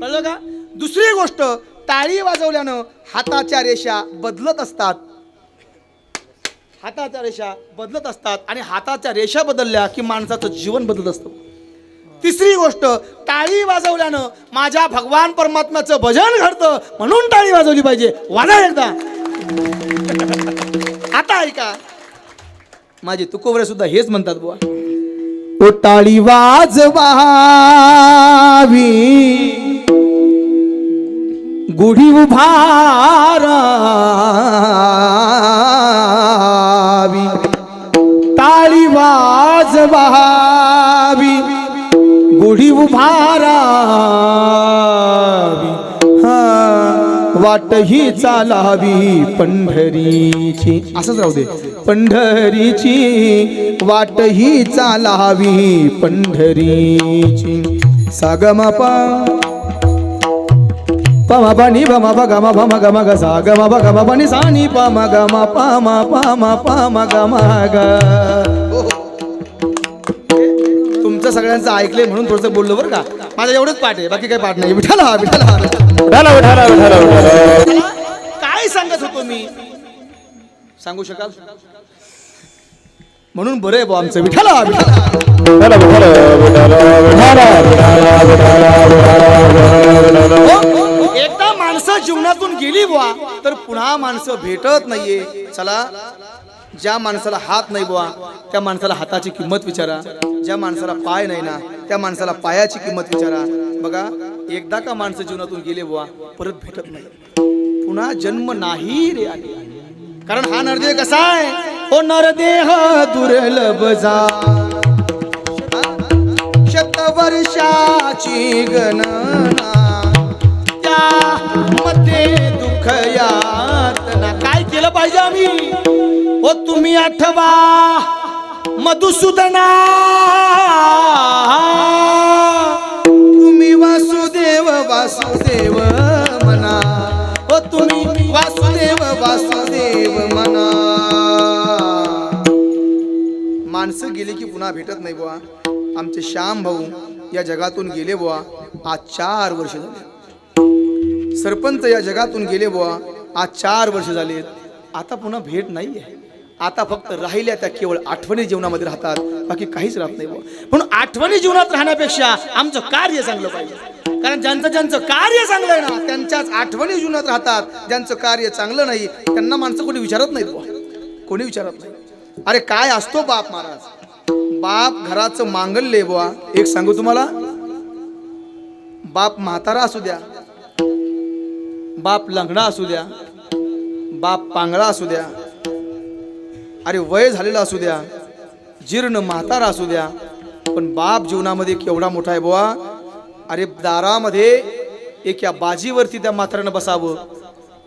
कळलं का? दुसरी गोष्ट, टाळी वाजवल्यानं हाताच्या रेषा बदलत असतात. आणि हाताच्या रेषा बदलल्या की माणसाचं जीवन बदलत असतं. तिसरी गोष्ट, टाळी वाजवल्यानं माझ्या भगवान परमात्म्याचं भजन घडतं. म्हणून टाळी वाजवली पाहिजे. वाजा एकदा. आता ऐका, माझे तुकोबरे सुद्धा हेच म्हणतात बुवा, ओ टाळी वाजवावी गुढी उभारावी, टाळी वाजवावी गुढी उभारावी, वाट ही चालावी पंढरीची. असंच राहू दे. पंढरीची वाट ही चालावी पंढरीची. सागमपा पमा पाणी पमा प गमा पमा गमा ग सा गमा प गमा पाणी सानी पमा गमा पमा पमा पमा गमा ग. तुमचं सगळ्यांचं ऐकले म्हणून थोडंसं बोललो बरं का. माझं एवढंच पाठ आहे, बाकी काही पाठ नाही. विठाला विठाला काय सांगत होतो मी, सांगू शकाल? म्हणून बरं आहे बा आमचं. विठाला एकदा माणसं जीवनातून गेली बुवा तर पुन्हा माणसं भेटत नाहीये. चला, ज्या माणसाला हात नाही बुवा त्या माणसाला हाताची किंमत विचारा. ज्या माणसाला पाय नाही ना त्या माणसाला पायाची किंमत विचारा. बघा, एकदा का माणसं जीवनातून गेले बुवा परत भेटत नाही, पुन्हा जन्म नाही रे आले. कारण हा नरदेह कसा आहे, ओ नरदेह दुर्लभ जा, शतवर्षाची गणना त्यामध्ये दुःख यातना. काय केलं पाहिजे आम्ही, ओ तुम्ही आठवा मधुसूदना, तुम्ही वासुदेव वासुदेव म्हणा, ओ तुम्ही वासुदेव वासुदेव म्हणा. माणसं गेली की पुन्हा भेटत नाही बुवा. आमचे श्याम भाऊ या जगातून गेले बुवा, आज 4 वर्ष झाले. सरपंच या जगातून गेले बुवा, आज 4 वर्ष झालेत. आता पुन्हा भेट नाही आहे. आता फक्त राहिल्या त्या केवळ आठवणी जीवनामध्ये राहतात, बाकी काहीच राहत नाही बुवा. म्हणून आठवणी जीवनात राहण्यापेक्षा आमचं कार्य चांगलं पाहिजे. कारण ज्यांचं ज्यांचं कार्य चांगलं आहे ना, त्यांच्याच आठवणी जीवनात राहतात. ज्यांचं कार्य चांगलं नाही त्यांना माणसं कोणी विचारत नाहीत बुवा, कोणी विचारत नाही. अरे काय असतो बाप महाराज, बाप घराचं मांगल्य बुवा. एक सांगू तुम्हाला, बाप म्हातारा असू द्या, बाप लंगडा असू द्या, बाप पांगळा असू द्या, अरे वय झालेला असू द्या, जीर्ण म्हातारा असू द्या, पण बाप जीवनामध्ये केवढा मोठा आहे बुवा. अरे दारामध्ये एक या बाजीवरती त्या म्हाताऱ्यानं बसावं,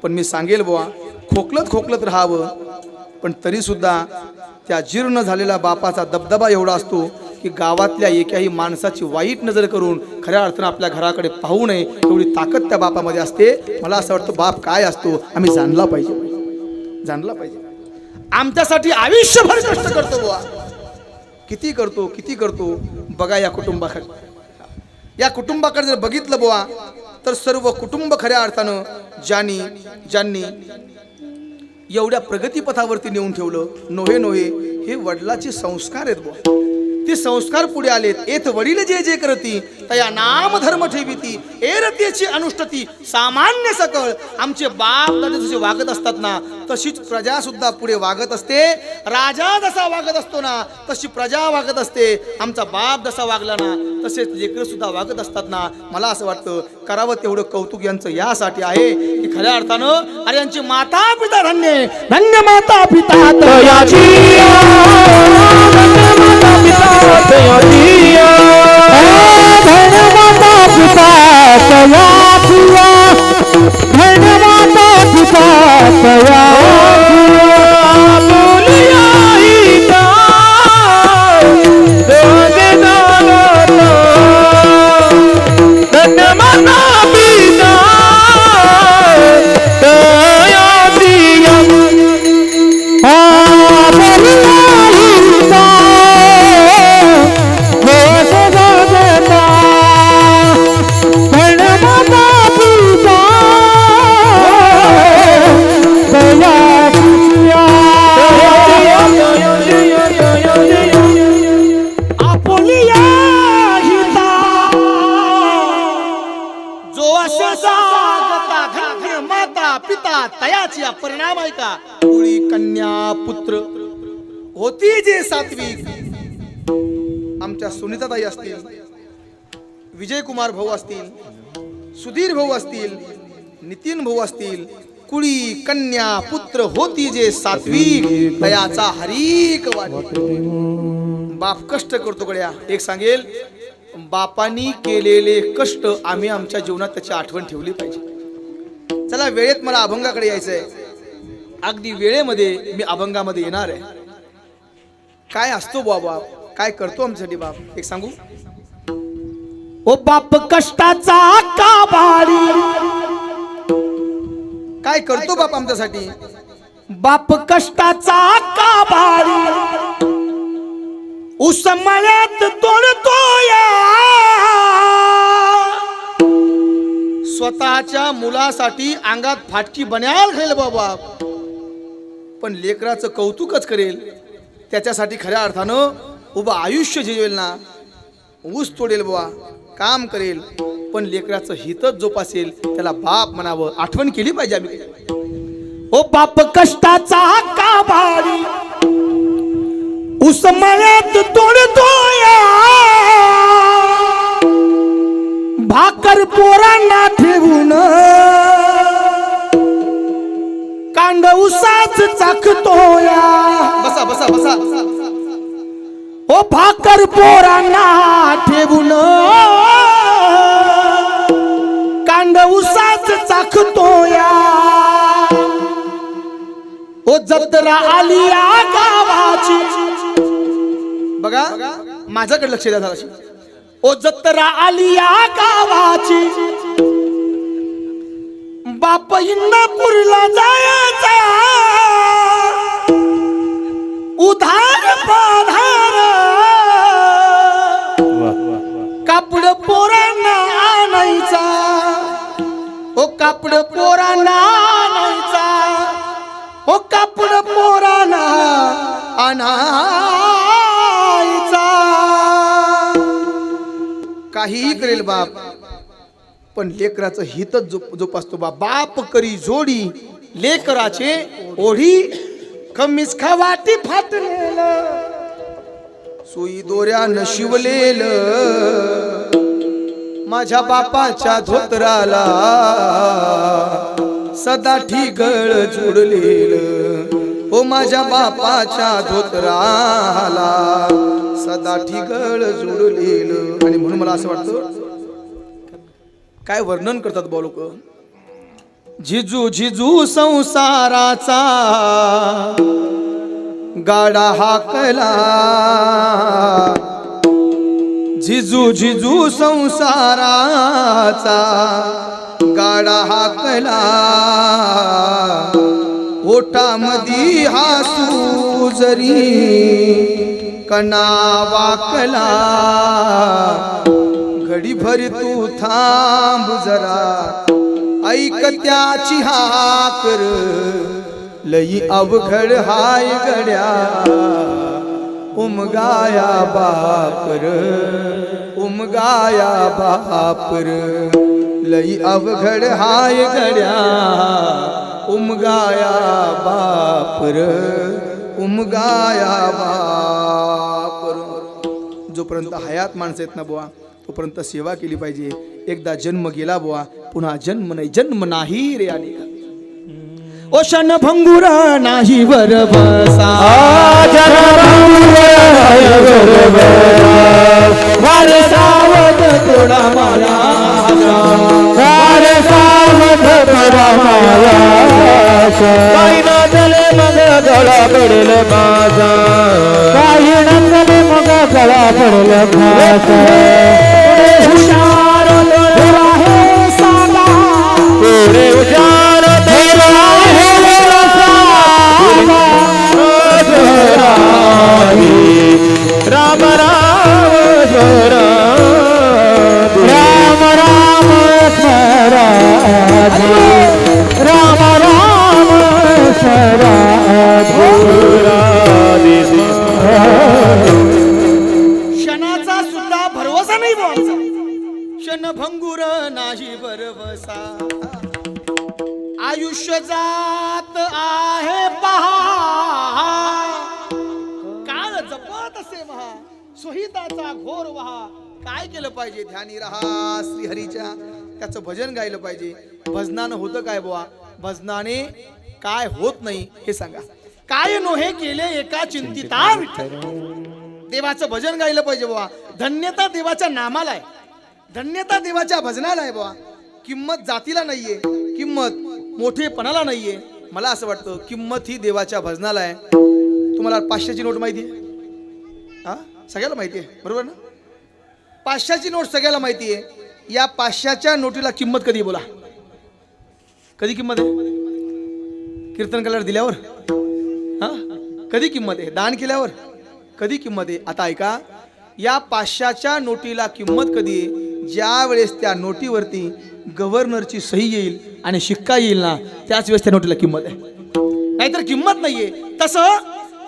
पण मी सांगेल बुवा, खोकलत खोकलत राहावं, पण तरी सुद्धा त्या जीर्ण झालेल्या बापाचा दबदबा एवढा असतो की गावातल्या एकाही माणसाची वाईट नजर करून खऱ्या अर्थानं आपल्या घराकडे पाहू नये एवढी ताकद त्या बापामध्ये असते. मला असं वाटतं बाप काय असतो आम्ही जाणला पाहिजे, जाणला पाहिजे. आमच्यासाठी आयुष्यभर कष्ट करतो बुवा, किती करतो किती करतो. बघा या कुटुंबाकडे, या कुटुंबाकडे जर बघितलं बुवा तर सर्व कुटुंब खऱ्या अर्थानं ज्यांनी एवढ्या प्रगतीपथावरती नेऊन ठेवलं, नोहे नोहे हे वडिलाचे संस्कार आहेत बुवा. ते संस्कार पुढे आलेत. एथ वडील जे जे करती तया नाम धर्म ठेविती, एरतेची अनुष्ठती सामान्य सकळ. आमचे बाप दादा जसे वागत असतात ना, तशीच प्रजा सुद्धा पुढे वागत असते. राजा जसा वागत असतो ना, तशी प्रजा वागत असते. आमचा बाप जसा वागला ना, तसेच लेकरं सुद्धा वागत असतात ना. मला असं वाटतं करावं तेवढं कौतुक यांचं यासाठी आहे की खऱ्या अर्थानं अरे यांची माता पिता धन्य, धन्य माता पिता तयाची, धन माता पिता तया पिया, धन माता पिता तया बोलिया हिता दोगे दानो, धन माता पिता तया पिया, तयाची परिणाम आहे का. मुळी कन्या पुत्र होती जे सात्विक. आमच्या सुनीताताई असतील, विजय कुमार भाऊ असतील, सुधीर भाऊ असतील, नितीन भाऊ असतील, कुळी कन्या पुत्र होती जे सात्विक, तयाचा हरीक वाटे. बाप कष्ट करतो गड्या. एक सांगेल, बापांनी केलेले कष्ट आम्ही आमच्या जीवनात त्याची आठवण ठेवली पाहिजे. चला वेळेत मला अभंगाकडे यायचंय. अगदी वेळेमध्ये मी अभंगामध्ये येणार आहे. काय असतो बाप, काय करतो आमच्यासाठी बाप, एक सांगू. ओ बाप कष्टाचा काबाडी, काय करतो बाप आमच्यासाठी. बाप कष्टाचा काबाडी, उसमळ्यात तोडतो या, स्वतःच्या मुलासाठी अंगात फाटकी बन्याल घालेल बाबा, पण लेकराचं कौतुकच करेल. त्याच्यासाठी खऱ्या अर्थानं उभं आयुष्य झेलेल ना, ऊस तोडेल बाबा, काम करेल, पण लेकराचं हितच जोपासेल. त्याला बाप म्हणावं, आठवण केली पाहिजे आम्ही. ओ बाप कष्टाचा काबाडी, उसमळ्यात तोडतो या, भाकर पोरांना ठेवून कांड उसाच चाकतोया. बसा बसा बसा. ओ भाकर पोरांना ठेवून कांड उसाच चाकतोया. ओ जत्रा आली या गावाची. बघा माझ्याकडे लक्ष द्या जराशी. ओ जत्रा आली या गावाची. बाप इंदापूरला जायचा उधार पाधार. कापड पोरांना आणायचा. ओ कापड पोरांना आणायचा. ओ कापड पोरांना आणायचा. काहीही करेल बाप पण लेकराचं हितच जोपासतो बाप. बाप करी जोडी लेकराचे ओढी. कमीच खवाटी फाटलेलं सुई दोऱ्यानं शिवलेलं माझ्या बापाच्या धोतराला सदा ठिगळ जुडलेलं. ओ माझ्या बापाच्या धोतराला सदा ठिगळ जुडलेलं. आणि म्हणून मला असं वाटतं काय वर्णन करतात बा लोक. झिजू झिजू संसाराचा गाडा हाकला. झिजू झिजू संसाराचा गाडा हाकला. ओठामधी हासू जरी कणा वाकला. घडी भर तू थांब जरा ऐक त्याची हाकर. लई अवघड हाय गड्या उमगाया बापर. उमगाया बापर. लई अवघड हाय गड्या उमगाया बापर. उमगाया बापर. जोपर्यंत हयात माणसं आहेत ना बुवा तोपर्यंत सेवा केली पाहिजे. एकदा जन्म गेला बुवा पुन्हा जन्म नाही. जन्म नाही रे आली. ओ शन भंगुर नाही वर बसा. वारे सावध थोडा माया. वारे सावध थोडा माया. काही नजले मग गळा पडेल माझा. काही नजले मग गळा पडेल माझा. हुशार थोडा हे साला. थोडे हुशार थोडा हे साला. राम राम स्वरा. राम राम स्वरा. राम राम स्वरा. क्षणाचा सुद्धा भरवसा नाही बोलायचा. क्षण भंगुर नाही भरवसा. आयुष्य जात आहे पहा. काळ जपत असे महा. सुहिताचा घोर वहा. काय केलं पाहिजे. ध्यानी रहा श्रीहरीच्या. त्याचं भजन गायलं पाहिजे. भजनानं होतं काय बुवा. भजनाने काय होत नाही हे सांगा. काय नोहे केले एका चिंतिता विठ्ठल. देवाचं भजन गायलं पाहिजे बुवा. धन्यता देवाच्या नामाला आहे. धन्यता देवाच्या भजनाला आहे बुवा. किंमत जातीला नाहीये. किंमत मोठेपणाला नाहीये. मला असं वाटतं किंमत ही देवाच्या भजनाला आहे. तुम्हाला 500ची नोट माहिती आहे. हा सगळ्याला माहिती आहे बरोबर ना. 500ची नोट सगळ्याला माहिती आहे. या 500च्या नोटीला किंमत कधी बोला. कधी किंमत आहे. कीर्तन केल्यावर दिल्यावर. हा कधी किंमत आहे. दान केल्यावर कधी किंमत आहे. आता ऐका या 500च्या नोटीला किंमत कधी आहे. ज्या वेळेस त्या नोटीवरती गव्हर्नरची सही येईल आणि शिक्का येईल ना त्याच वेळेस त्या नोटीला किंमत आहे. नाहीतर किंमत नाहीये. तसं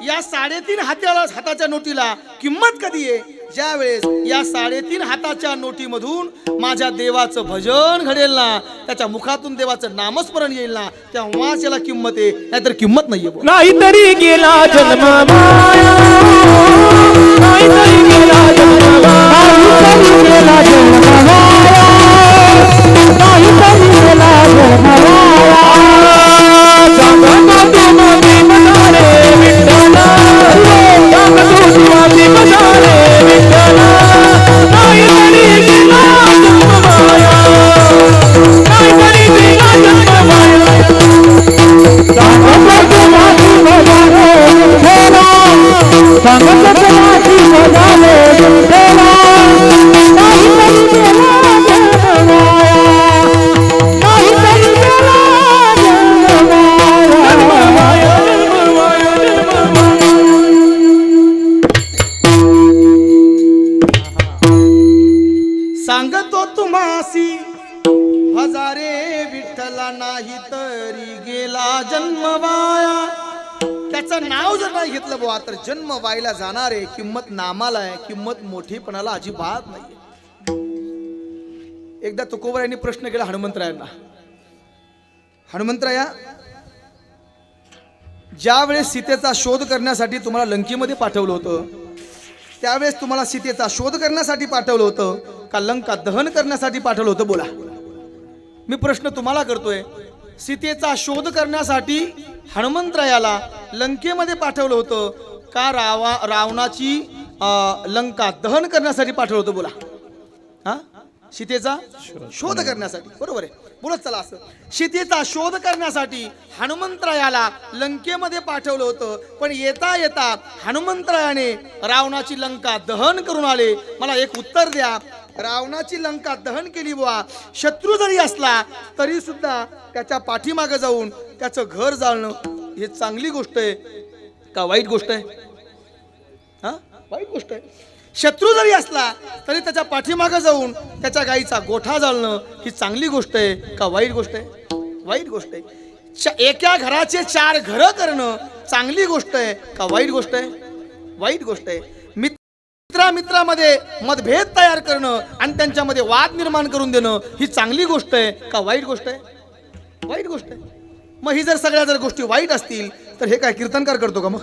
या 3.5 हाताच्या नोटीला किंमत कधी आहे. ज्या वेळेस या 3.5 हाताच्या नोटीमधून माझ्या देवाचं भजन घडेल ना. त्याच्या मुखातून देवाचं नामस्मरण येईल ना तेव्हाच याला किंमत आहे. नाहीतर किंमत नाहीये. नाहीतरी गेला जन्म माया. नाहीतरी गेला जन्म माया. नाहीतरी गेला जन्म माया. वनवासी हजारे विठ्ठला नाही तरी गेला जन्म वाया. त्याचं नाव जर नाही घेतलं बुवा तर जन्म वायला जाणार आहे. किंमत नामाला आहे, किंमत मोठीपणाला अजिबात नाही. एकदा तुकोबर यांनी प्रश्न केला हनुमंतरायांना. हनुमंतराया, ज्या वेळेस सीतेचा शोध करण्यासाठी तुम्हाला लंकेमध्ये पाठवलं होतं, त्यावेळेस तुम्हाला सीतेचा शोध करण्यासाठी पाठवलं होतं का लंका दहन करण्यासाठी पाठवलं होतं? बोला. मी प्रश्न तुम्हाला करतोय. सीतेचा शोध करण्यासाठी हनुमंतरायाला लंकेमध्ये पाठवलं होतं का रावणाची लंका दहन करण्यासाठी पाठवलं होतं? बोला. हा, सीतेचा शोध करण्यासाठी. बरोबर आहे, बोलत चला. असं सीतेचा शोध करण्यासाठी हनुमंतरायाला लंकेमध्ये पाठवलं होतं, पण येता येता हनुमंतरायाने रावणाची लंका दहन करून आले. मला एक उत्तर द्या, रावणाची लंका दहन केली बुवा, शत्रू जरी असला तरी सुद्धा त्याच्या पाठीमागे जाऊन त्याचं घर जाळणं हे चांगली गोष्ट आहे का वाईट गोष्ट आहे? हा, वाईट गोष्ट आहे. शत्रू जरी असला तरी त्याच्या पाठीमागे जाऊन त्याच्या गाईचा गोठा जाळणं ही चांगली गोष्ट आहे का वाईट गोष्ट आहे? वाईट गोष्ट आहे. एका घराचे 4 घरं करणं चांगली गोष्ट आहे का वाईट गोष्ट आहे? वाईट गोष्ट आहे. मित्रामध्ये मतभेद तयार करणं आणि त्यांच्यामध्ये वाद निर्माण करून देणं ही चांगली गोष्ट आहे का वाईट गोष्ट आहे? वाईट गोष्ट आहे. मग ही जर सगळ्या जर गोष्टी वाईट असतील तर हे काय कीर्तनकार करतो का मग?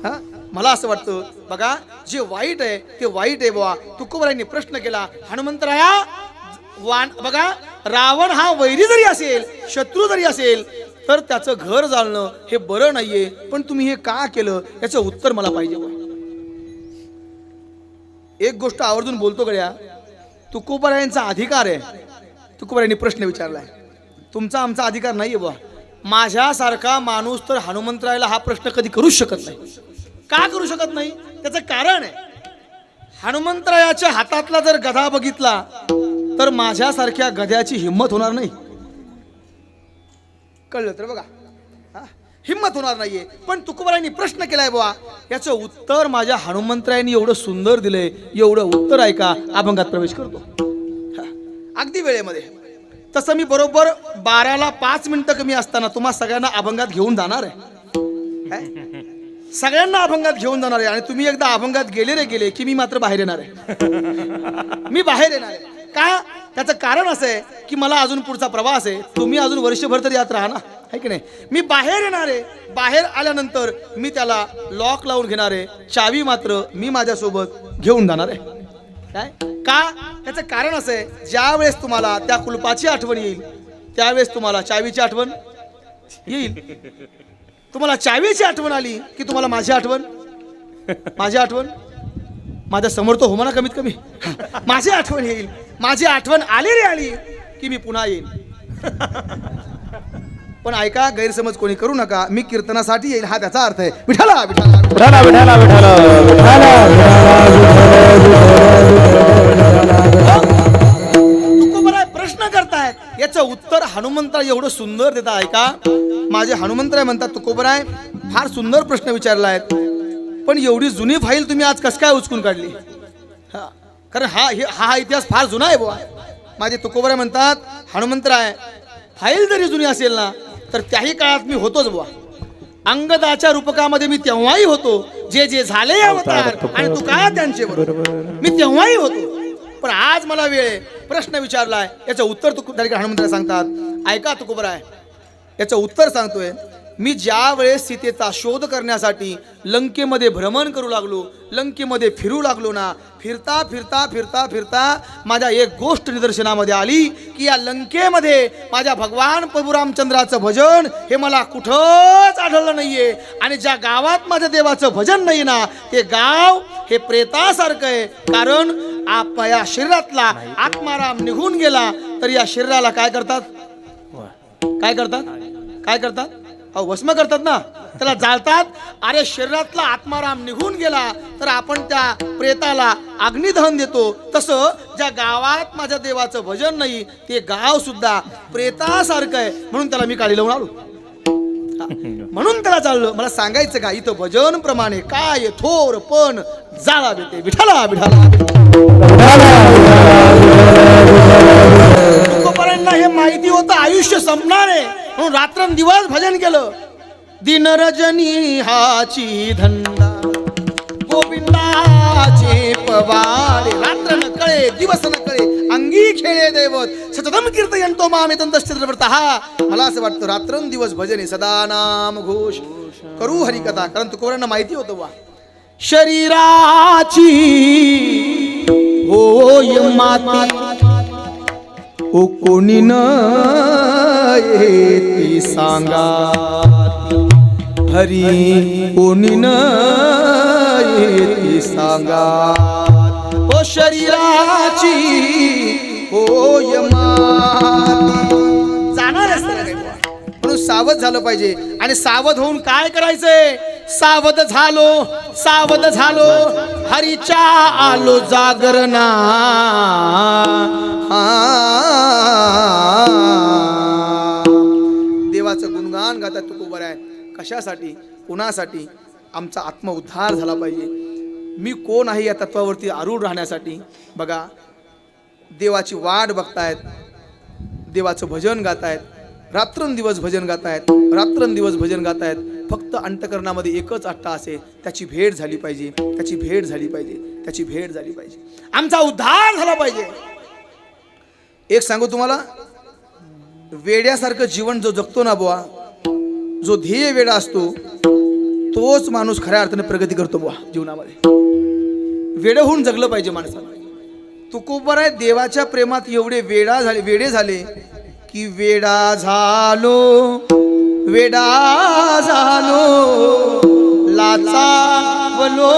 हा, मला असं वाटतं बघा, जे वाईट आहे ते वाईट आहे बुवा. तुकोबरायांनी प्रश्न केला, हनुमंतराया बघा, रावण हा वैरी जरी असेल, शत्रू जरी असेल तर त्याचं घर जाळणं हे बरं नाहीये, पण तुम्ही हे का केलं याचं उत्तर मला पाहिजे बुवा. एक गोष्ट आवर्जून बोलतो गड्या, तुकोबरायांचा अधिकार आहे. तुकोबरायांनी प्रश्न विचारलाय, तुमचा आमचा अधिकार नाहीये बुवा. माझ्यासारखा माणूस तर हनुमंतरायाला हा प्रश्न कधी करूच शकत नाही. का करू शकत नाही? त्याचं कारण आहे, हनुमंतरायाच्या हातातला जर गधा बघितला तर माझ्यासारख्या गध्याची हिंमत होणार नाही. कळलं तर बघा, हिंमत होणार नाहीये. पण तुकोबरायांनी प्रश्न केलाय बुवा, याचं उत्तर माझ्या हनुमंतरायांनी एवढं सुंदर दिलंय, एवढं उत्तर ऐका, अभंगात प्रवेश करतो अगदी वेळेमध्ये. तसं मी बरोबर 12ला 5 मिनिटं कमी असताना तुम्हा सगळ्यांना अभंगात घेऊन जाणार आहे. सगळ्यांना अभंगात घेऊन जाणार आहे. आणि तुम्ही एकदा अभंगात गेले की मी मात्र बाहेर येणार आहे. मी बाहेर येणार आहे. का? त्याचं कारण असं आहे की मला अजून पुढचा प्रवास आहे. तुम्ही अजून वर्षभर तरी यात राहा ना, आहे की नाही? मी बाहेर येणार आहे. बाहेर आल्यानंतर मी त्याला लॉक लावून घेणार आहे. चावी मात्र मी माझ्यासोबत घेऊन जाणार आहे. काय? का? त्याचं कारण असं आहे, ज्या वेळेस तुम्हाला त्या कुलपाची आठवण येईल त्यावेळेस तुम्हाला चावीची आठवण येईल. तुम्हाला चावीची आठवण आली की तुम्हाला माझी आठवण माझ्या समोर तो हो म्हणा कमीत कमी, माझी आठवण येईल. माझी आठवण आली रे आली की मी पुन्हा येईल. पण ऐका, गैरसमज कोणी करू नका. मी कीर्तनासाठी येईल हा त्याचा अर्थ आहे. विठाला विठाला विठाला विठाला विठाला तुकोबराय प्रश्न करतायत, याचं उत्तर हनुमंतराय एवढं सुंदर देता. ऐका, माझे हनुमंतराय म्हणतात, तुकोबराय फार सुंदर प्रश्न विचारला आहे, पण एवढी जुनी फाईल तुम्ही आज कस काय उचकून काढली? कारण हा इतिहास फार जुना आहे बुवा. माझे तुकोबराय म्हणतात, हनुमंतराय फाईल जरी जुनी असेल ना तर त्याही काळात मी होतोच बुवा. अंगदाच्या रूपकामध्ये मी तेव्हाही होतो, जे जे झाले अवतार आणि तू काय त्यांचे बरोबर, मी तेव्हाही होतो. पण आज मला वेळ प्रश्न विचारलाय, याचं उत्तर हनुमंतराय सांगतात. ऐका तुकोबराय, याचं उत्तर सांगतोय. मी ज्या वेळेस सीतेचा शोध करण्यासाठी लंकेमध्ये भ्रमण करू लागलो, लंकेमध्ये फिरू लागलो ना, फिरता फिरता फिरता फिरता माझ्या एक गोष्ट निदर्शनामध्ये आली की या लंकेमध्ये माझ्या भगवान प्रभू रामचंद्राचं भजन हे मला कुठंच आढळलं नाहीये. आणि ज्या गावात माझ्या देवाचं भजन नाही ना, ते गाव हे प्रेतासारखं आहे. कारण या शरीरातला आत्माराम निघून गेला तर या शरीराला काय करतात? काय करतात? काय करतात? भस्म करतात ना, त्याला जाळतात. अरे शरीरातला आत्माराम निघून गेला तर आपण त्या प्रेताला अग्निदहन देतो. तसं ज्या गावात माझ्या देवाचं भजन नाही ते गाव सुद्धा प्रेतासारखं आहे. म्हणून त्याला मी काढी लावून आलो, म्हणून त्याला चाललो. मला सांगायचं का, इथं भजन प्रमाणे काय थोर पण जाळा देते. विठाला विठाला तुकोबारायांना हे माहिती होतं आयुष्य संपणार आहे, म्हणून रात्रंदिवस भजन केलं. दिन रजनी हाची धंदा गोविंदाचे पवाडे. रात्र न कळे दिवस न कळे अंगी खेळे दैवत सततम कीर्तयंतो मामेतंतश्चित्रव्रतः. मला असं वाटतं रात्रंदिवस भजन आहे, सदा नाम घोष करू हरिकथा. कारण तुकोबारायांना माहिती होतं वा शरीराची होय माती ओ कोणी न येती सांगा हरी कोणी न येती सांगा. ओ शरीराची होय माती जाणार असतं म्हणून सावध झालं पाहिजे. आणि सावध होऊन काय करायचंय? सावध झालो हरीच्या आलो जागरणा. देवाचं गुणगान गातात तुकोबाराय. कशासाठी? कुणासाठी? आमचा आत्मउद्धार झाला पाहिजे. मी कोण आहे या तत्वावरती आरूढ राहण्यासाठी. बघा, देवाची वाट बघतायत, देवाचं भजन गातायत, रात्रंदिवस भजन गातायत, रात्रंदिवस भजन गातायत. फक्त अंतकरणामध्ये एकच अट्टास आहे, त्याची भेट झाली पाहिजे, त्याची भेट झाली पाहिजे, त्याची भेट झाली पाहिजे. आमचा उद्धार झाला पाहिजे. एक सांगू तुम्हाला, वेड्यासारखं जीवन जो जगतो ना बुवा, जो ध्येय वेडा असतो तोच माणूस खऱ्या अर्थाने प्रगती करतो बुवा जीवनामध्ये. वेडे होऊन जगलं पाहिजे माणसाला. तुकोबाराय देवाच्या प्रेमात एवढे वेडे झाले की वेडा झालो लाचावलो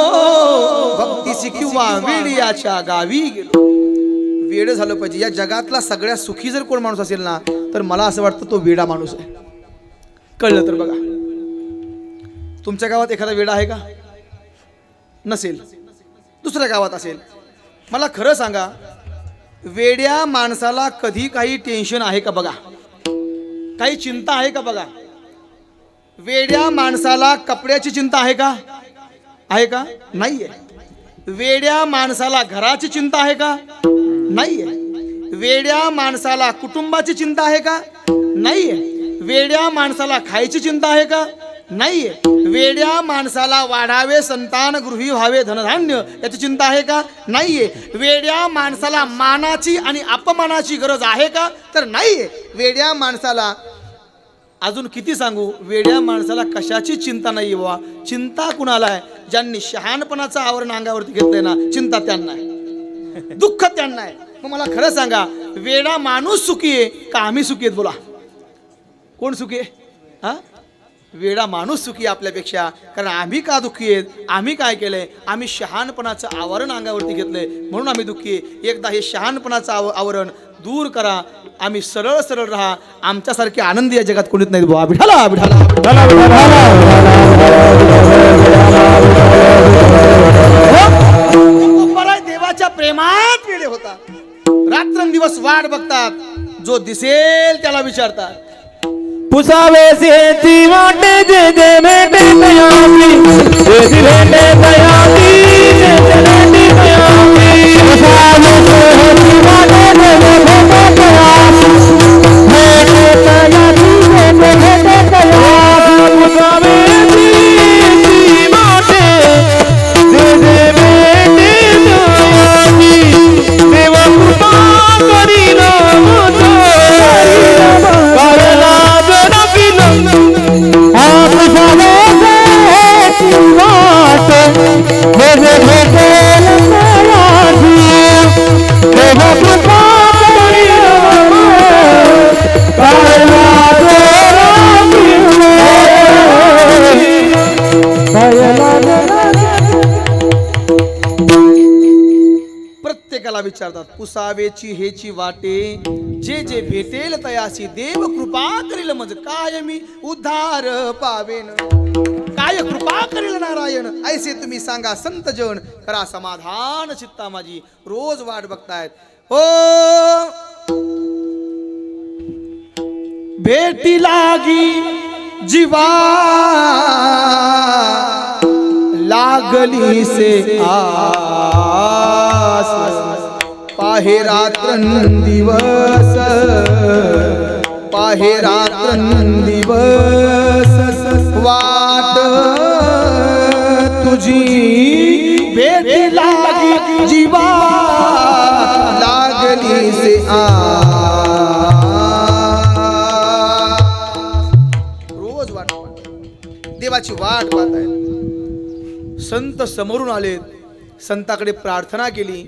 भक्तीसी किंवा वेड्याच्या गावी गेलो. वेड झालं पाहिजे. या जगातला सगळ्यात सुखी जर कोण माणूस असेल ना, तर मला असं वाटतं तो वेडा माणूस आहे. कळलं तर बघा, तुमच्या गावात एखादा वेडा आहे का? नसेल, दुसऱ्या गावात असेल. मला खरं सांगा, वेड्या माणसाला कधी काही टेन्शन आहे का बघा? काही चिंता आहे का बघा? वेड्या माणसाला कपड्याची चिंता आहे का? आहे का? नाहीये. वेड्या माणसाला घराची चिंता आहे का? नाहीये. वेड्या माणसाला कुटुंबाची चिंता आहे का? नाहीये. वेड्या माणसाला खायची चिंता आहे का? नाहीये. वेड्या माणसाला वाढावे संतान गृही व्हावे धनधान्य याची चिंता आहे का? नाहीये. वेड्या माणसाला मानाची आणि अपमानाची गरज आहे का? तर नाहीये. वेड्या माणसाला अजून किती सांगू, वेड्या माणसाला कशाची चिंता नाही बाबा. चिंता कुणाला आहे? ज्यांनी शहाणपणाचं आवरण अंगावरती घेतलंय ना, चिंता त्यांना आहे, दुःख त्यांना आहे. मग मला खरं सांगा, वेडा माणूस सुखी आहे का आम्ही सुखी आहेत? बोला, कोण सुखी आहे? हा, वेडा माणूस सुखी आहे आपल्यापेक्षा. कारण आम्ही का दुःखी आहेत? आम्ही काय केलंय? आम्ही शहाणपणाचं आवरण अंगावरती घेतलंय म्हणून आम्ही दुःखी आहे. एकदा हे शहाणपणाचं आवरण दूर करा, आम्ही सरळ सरळ राहा. आमच्यासारखे आनंदी या जगात कोणीच नाही. बुवा विठाला विठाला तुकोबाराय देवाच्या प्रेमात वेडे होतात, रात्रंदिवस वाट बघतात, जो दिसेल त्याला विचारतात. पुसावे सेची वाटे जे जे भेटे तयारी, जे जे भेटे तयारी, जे जे भेटे तयारी. पुसावे सेची वाटे जे जे भेटे तयारी, भेटे तयारी, भेटे भेटे तयारी. पुसावे सेची वाटे जे जे भेटे तयारी, देव कृपा करील प्रत्येकाला विचारतात. पुसावेची हेची वाटे जे जे भेटेल तयासी, देव कृपा करील मज काय मी उद्धार पावेन. काय कृपा करील नारायण, ऐसे तुम्ही सांगा संत जन. करा समाधान चित्ता माझी, रोज वाट बघतायत. हो भेटी लागी जीवा लागली से आस, पाहे रात्रंदिवस पाहे रात्रंदिवस वाट तुझी भेट लागी जीवा लागली से रोज वाट देवाची वाट पाहत आहेत. संत समोरून आलेत, संताकडे प्रार्थना केली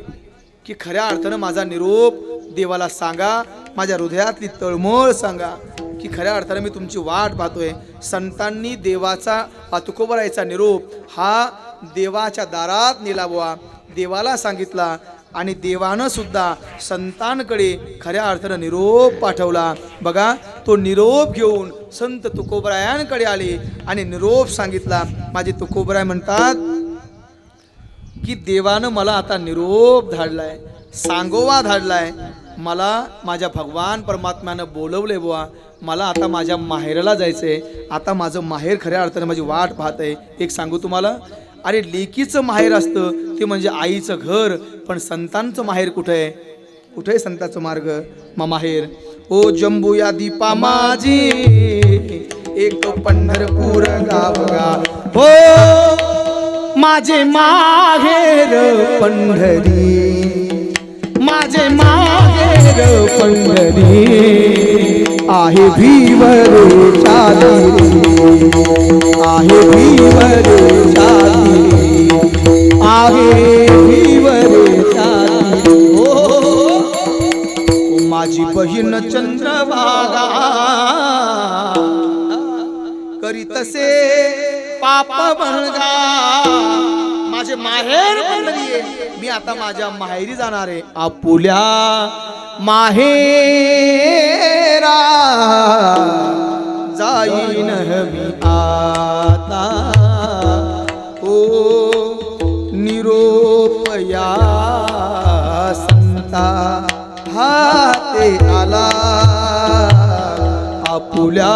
की खऱ्या अर्थानं माझा निरोप देवाला सांगा, माझ्या हृदयातली तळमळ सांगा की खऱ्या अर्थानं मी तुमची वाट पाहतोय. संतांनी देवाचा तुकोबरायचा निरोप हा देवाच्या दारात नेला बुवा, देवाला सांगितला आणि देवानं सुद्धा संतांकडे खऱ्या अर्थानं निरोप पाठवला. बघा, तो निरोप घेऊन संत तुकोबरायांकडे आले आणि निरोप सांगितला. माझे तुकोबराय म्हणतात की देवानं मला आता निरोप धाडलाय, सांगोवा धाडलाय, मला माझ्या भगवान परमात्म्यानं बोलवले बुवा, मला आता माझ्या माहेराला जायचंय. आता माझं माहेर खऱ्या अर्थाने माझी वाट पाहत आहे. एक सांगू तुम्हाला, अरे लेकीचं माहेर असतं ते म्हणजे आईचं घर, पण संतांचं माहेर कुठं आहे? कुठे आहे संतांचं माहेर? ओ जंबू या दीपा माझी एक पंढरपूर गावगा, हो माझे माहेर पंढरी, माझे माहेर पंढरी आहे भीवर चाली, आहे भीवर चाली, आहे भीवर चाली. हो माझी बहीण चंद्रभागा करी तसे पाप म्हणगा, माझे माहेर पंढरी आहे, मी आता माझ्या माहेरी जाणार आहे. आपुल्या माहेरा जाईन मी आता, ओ निरोपया संता हाते आला. आपुल्या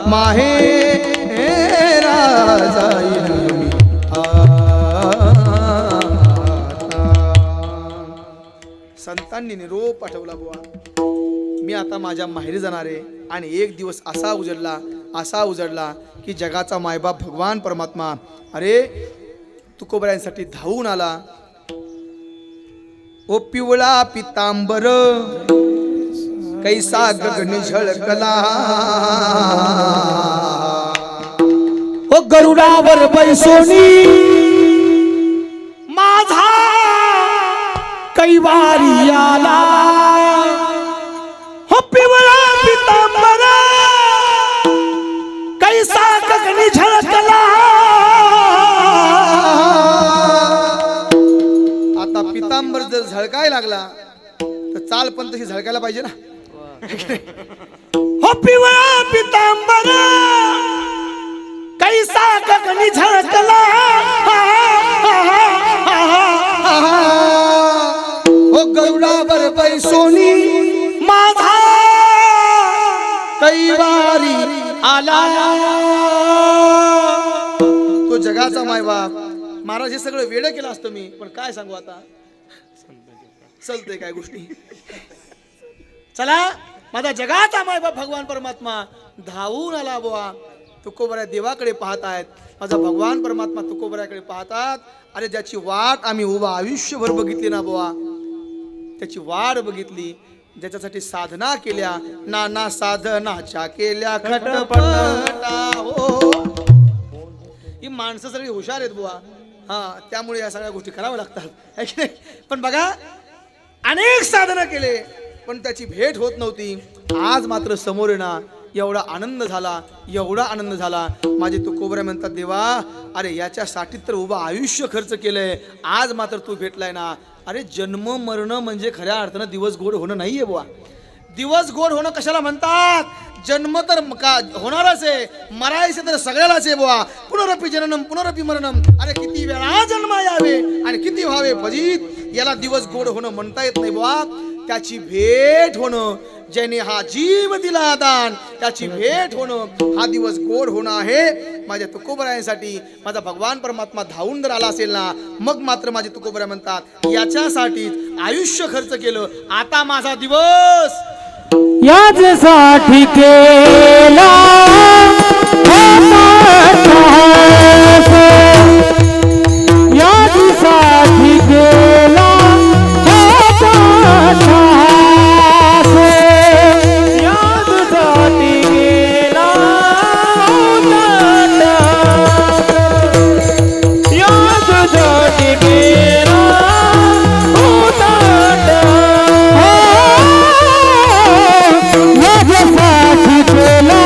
माहेरा जाईन मी संतांनी निरोप पाठवला बुवा, मी आता माझ्या माहेरी जाणार आहे. आणि एक दिवस असा उजडला की जगाचा मायबाप भगवान परमात्मा अरे तुकोबरायांसाठी धावून आला. ओ पिवळा पितांबर कैसा गगन झळकला, ओ गरुडावर बैसोनी माझा कैवारी आला, हो पिवळा पितांबर कैसा गगनी झळकला. आता पितांबर जर झळकायला लागला तर चाल पण तशी झळकायला पाहिजे ना. हो पिवळा पितांबर कैसा गगनी झळकला, ओ गरुडावर बैसोनी माझा कैवारी आला. तो जगाचा मायबाप महाराज हे सगळं वेळ केलं असतं मी, पण काय सांगू आता, चलतंय काय गोष्टी. चला, माझा जगाचा मायबाप भगवान परमात्मा धावून आला बुवा. तुकोबराय देवाकडे पाहत आहेत, माझा भगवान परमात्मा तुकोबरायाकडे पाहतात. अरे ज्याची वाट आम्ही उभा आयुष्यभर बघितली ना बुवा, त्याची वाट बघितली, ज्याच्यासाठी साधना केल्या, नाना साधनाच्या केल्या खटपटा. हो ही माणसं सगळी हुशार आहेत बुवा, हा त्यामुळे या सगळ्या गोष्टी कराव्या लागतात, है की नाही. पण बघा, अनेक साधना केले पण त्याची भेट होत नव्हती. आज मात्र समोर येणार, एवढा आनंद झाला, एवढा आनंद झाला. माझे तुकोबराय म्हणतात, देवा अरे याच्यासाठी तर उभा आयुष्य खर्च केलंय, आज मात्र तू भेटलाय ना. अरे जन्म मरण म्हणजे खऱ्या अर्थानं दिवस गोड होणं नाहीये बुवा. दिवस गोड होणं कशाला म्हणतात? जन्म तर होणारच आहे, मरायचे तर सगळ्यालाच आहे बुवा. पुनरपी जननम पुनरपी मरणम. अरे किती वेळा जन्म यावे आणि किती व्हावे फजित, याला दिवस गोड होणं म्हणता येत नाही बुवा. त्याची भेट होणं, ज्याने हा जीव दिला दान त्याची भेट होणं, हा दिवस गोड होणं आहे माझ्या तुकोबरायांसाठी. माझा भगवान परमात्मा धावून जर आला असेल ना, मग मात्र माझे तुकोबरा म्हणतात याच्यासाठी आयुष्य खर्च केलं. आता माझा दिवस याच्यासाठी केला याच्यासाठी केला याच्यासाठी गेला याच्यासाठी गेला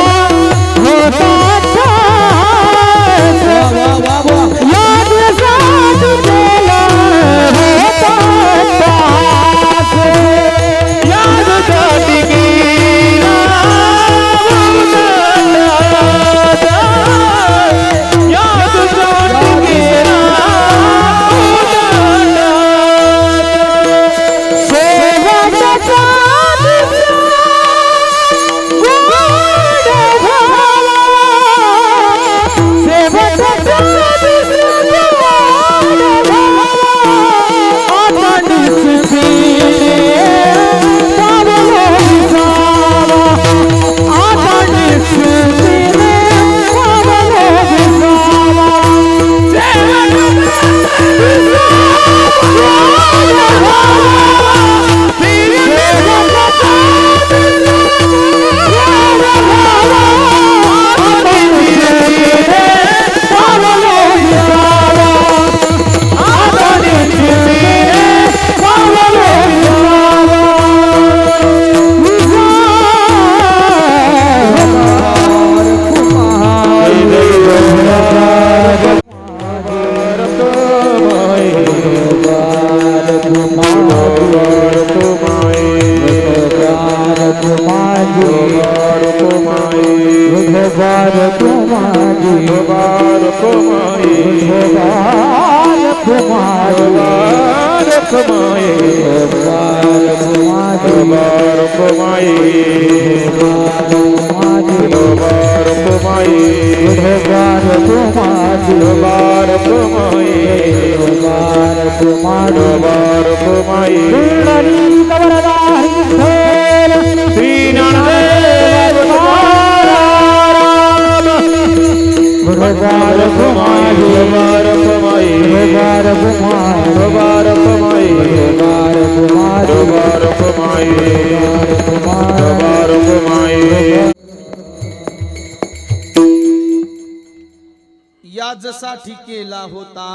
याचसाठी केला होता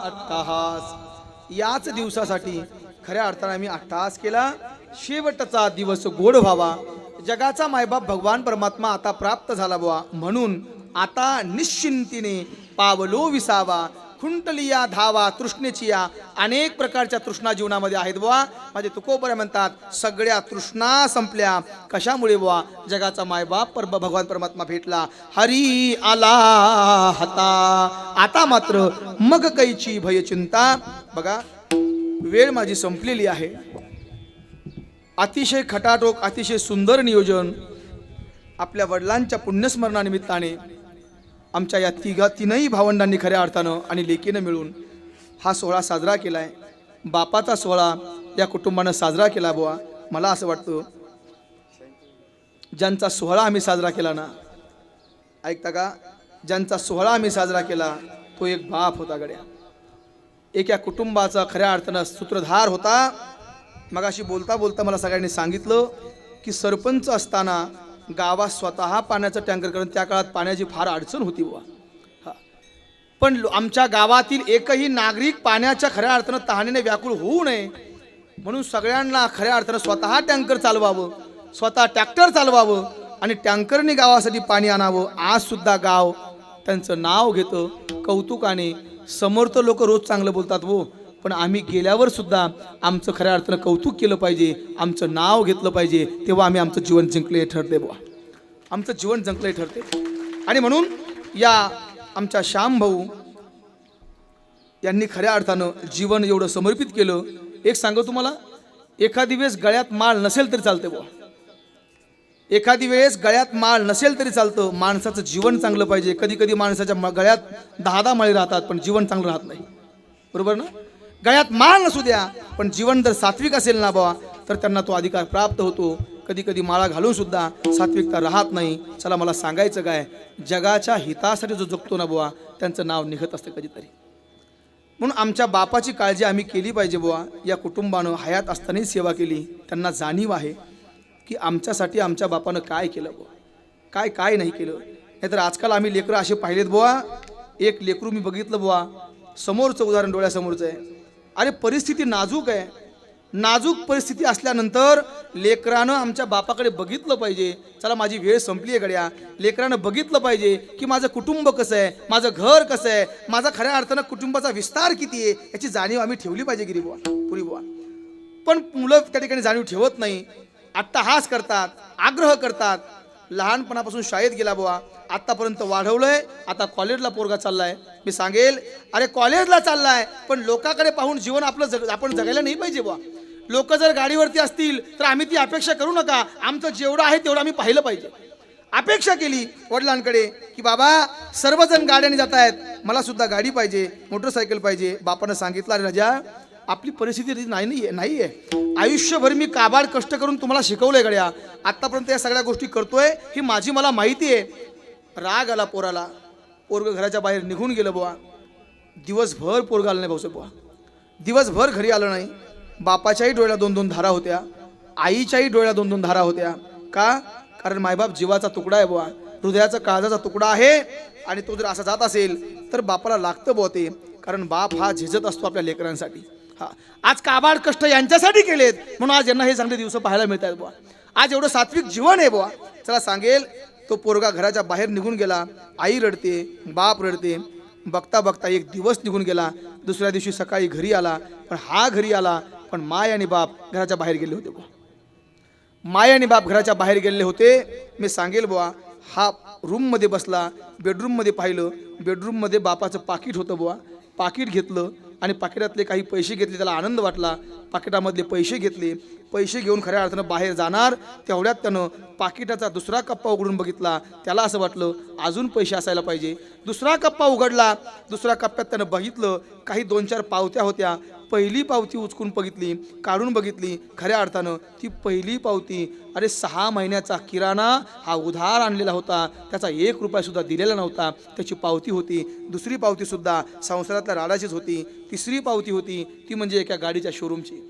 अट्टहास, याच दिवसासाठी खऱ्या अर्थाने आम्ही अट्टहास केला. शेवटचा दिवस गोड व्हावा, जगाचा मायबाप भगवान परमात्मा आता प्राप्त झाला बुवा, म्हणून आता निश्चिंतीने पावलो विसावा. खुंटलिया धावा तृष्णेची या अनेक प्रकारच्या तृष्णा जीवनामध्ये आहेत बुवा. माझे तुकोबरे म्हणतात सगळ्या तृष्णा संपल्या. कशामुळे बुवा? जगाचा मायबाप भगवान परमात्मा भेटला, हरी आला हता. आता मात्र मग कैची भय चिंता. बघा वेळ माझी संपलेली आहे. अतिशय खटाटोक, अतिशय सुंदर नियोजन आपल्या वडिलांच्या पुण्यस्मरणानिमित्ताने आमच्या या तीनही भावंडांनी खऱ्या अर्थानं आणि लेकीनं मिळून हा सोहळा साजरा केला आहे. बापाचा सोहळा या कुटुंबानं साजरा केला बुवा. मला असं वाटतं ज्यांचा सोहळा आम्ही साजरा केला ना, ऐकता का, ज्यांचा सोहळा आम्ही साजरा केला तो एक बाप होता गड्या, एक या कुटुंबाचा खऱ्या अर्थानं सूत्रधार होता. मगाशी बोलता बोलता मला सगळ्यांनी सांगितलं की सरपंच असताना गावात स्वतः पाण्याचं टँकर करून, त्या काळात पाण्याची फार अडचण होती बुवा. पण आमच्या गावातील एकही नागरिक पाण्याच्या खऱ्या अर्थानं तहानेने व्याकुळ होऊ नये म्हणून सगळ्यांना खऱ्या अर्थानं स्वतः टँकर चालवावं, स्वतः ट्रॅक्टर चालवावं आणि टँकरने गावासाठी पाणी आणावं. आज सुद्धा गाव त्यांचं नाव घेतं कौतुकाने. समर्थ लोक रोज चांगलं बोलतात हो, पण आम्ही गेल्यावर सुद्धा आमचं खऱ्या अर्थानं कौतुक केलं पाहिजे, आमचं नाव घेतलं पाहिजे, तेव्हा आम्ही आमचं जीवन जिंकले ठरते बुवा, आमचं जीवन जिंकले ठरते. आणि म्हणून या आमच्या श्याम भाऊ यांनी खऱ्या अर्थानं जीवन एवढं समर्पित केलं. एक सांगू तुम्हाला, एखादी वेळेस गळ्यात माळ नसेल तरी चालते बुवा. एखादी वेळेस गळ्यात माळ नसेल तरी चालतं. माणसाचं जीवन चांगलं पाहिजे. कधी कधी माणसाच्या गळ्यात 10 माळी राहतात पण जीवन चांगलं राहत नाही. बरोबर ना? गळ्यात माळ नसू द्या पण जीवन जर सात्विक असेल ना बुवा तर त्यांना तो अधिकार प्राप्त होतो. कधी कधी माळा घालून सुद्धा सात्विकता राहत नाही. चला मला सांगायचं काय, जगाच्या हितासाठी जो जगतो ना बुवा त्यांचं नाव निघत असतं कधीतरी. म्हणून आमच्या बापाची काळजी आम्ही केली पाहिजे बुवा. या कुटुंबानं हयात असतानाही सेवा केली. त्यांना जाणीव आहे की आमच्यासाठी आमच्या बापानं काय केलं बुवा, काय काय नाही केलं. नाहीतर आजकाल आम्ही लेकरं असे पाहिलेत बुवा. एक लेकरू मी बघितलं बुवा, समोरचं उदाहरण डोळ्यासमोरचं आहे. अरे परिस्थिती नाजूक आहे. नाजूक परिस्थिती असल्यानंतर लेकरानं आमच्या बापाकडे बघितलं पाहिजे. चला माझी वेळ संपली आहे गड्या. लेकरानं बघितलं पाहिजे की माझं कुटुंब कसं आहे, माझं घर कसं आहे, माझा खऱ्या अर्थानं कुटुंबाचा विस्तार किती आहे याची जाणीव आम्ही ठेवली पाहिजे गिरी बुवा, पुरी बुवा. पण मुलं त्या ठिकाणी जाणीव ठेवत नाही. अट्टहास करतात, आग्रह करतात. लहानपणापासून शाळेत गेला बुवा, आत्तापर्यंत वाढवलंय, आता कॉलेजला पोरगा चाललाय. मी सांगेल अरे कॉलेजला चाललाय पण लोकांकडे पाहून जीवन आपलं आपण जगायला नाही पाहिजे बुवा. लोक जर गाडीवरती असतील तर आम्ही ती अपेक्षा करू नका. आमचं जेवढं आहे तेवढं आम्ही पाहिलं पाहिजे. अपेक्षा केली वडिलांकडे की बाबा सर्वजण गाड्याने जात आहेत, मला सुद्धा गाडी पाहिजे, मोटरसायकल पाहिजे. बापानं सांगितलं अरे राजा आपली परिस्थिती नाही आहे. आयुष्यभर मी काबाड कष्ट करून तुम्हाला शिकवलंय गड्या. आत्तापर्यंत या सगळ्या गोष्टी करतोय ही माझी मला माहिती आहे. राग आला पोराला. पोरग घराच्या बाहेर निघून गेलं बुवा. दिवसभर पोरग आलं नाही भाऊसाहेब बुवा. दिवसभर घरी आलं नाही. बापाच्याही डोळ्याला 2-2 धारा होत्या, आईच्याही डोळ्याला 2-2 धारा होत्या. का? कारण मायबाप जीवाचा तुकडा आहे बुवा, हृदयाचा काळजाचा तुकडा आहे. आणि तो जर असा जात असेल तर बापाला लागतं बुवा ते. कारण बाप हा झिजत असतो आपल्या लेकरांसाठी. हा आज काबाड कष्ट यांच्यासाठी केलेत म्हणून आज यांना हे चांगले दिवस पाहायला मिळत आहेत बुवा. आज एवढं सात्विक जीवन आहे बुवा. चला सांगेल तो पोरगा घराच्या बाहेर निघून गेला. आई रडते, बाप रडते. बघता बघता एक दिवस निघून गेला. दुसऱ्या दिवशी सकाळी घरी आला. पण हा घरी आला पण माय आणि बाप घराच्या बाहेर गेले होते बुवा. माय आणि बाप घराच्या बाहेर गेलेले होते. मी सांगेल बुवा हा रूममध्ये बसला. बेडरूममध्ये पाहिलं, बेडरूममध्ये बापाचं पाकिट होतं बुवा. पाकिट घेतलं आणि पाकिटातले काही पैसे घेतले. त्याला आनंद वाटला. पाकिटामधले पैसे घेतले. पैसे घेऊन खऱ्या अर्थानं बाहेर जाणार तेवढ्यात त्यानं पाकिटाचा दुसरा कप्पा उघडून बघितला. त्याला असं वाटलं अजून पैसे असायला पाहिजे. दुसरा कप्पा उघडला. दुसऱ्या कप्प्यात त्यानं बघितलं काही 2-4 पावत्या होत्या. पहिली पावती उचकून बघितली, काढून बघितली. खऱ्या अर्थानं ती पहिली पावती अरे 6 महिन्याचा किराणा हा उधार आणलेला होता. त्याचा 1 रुपया सुद्धा दिलेला नव्हता. त्याची पावती होती. दुसरी पावती सुद्धा संसारातल्या राडाचीच होती. तिसरी पावती होती ती म्हणजे एका गाडीच्या शोरूमची.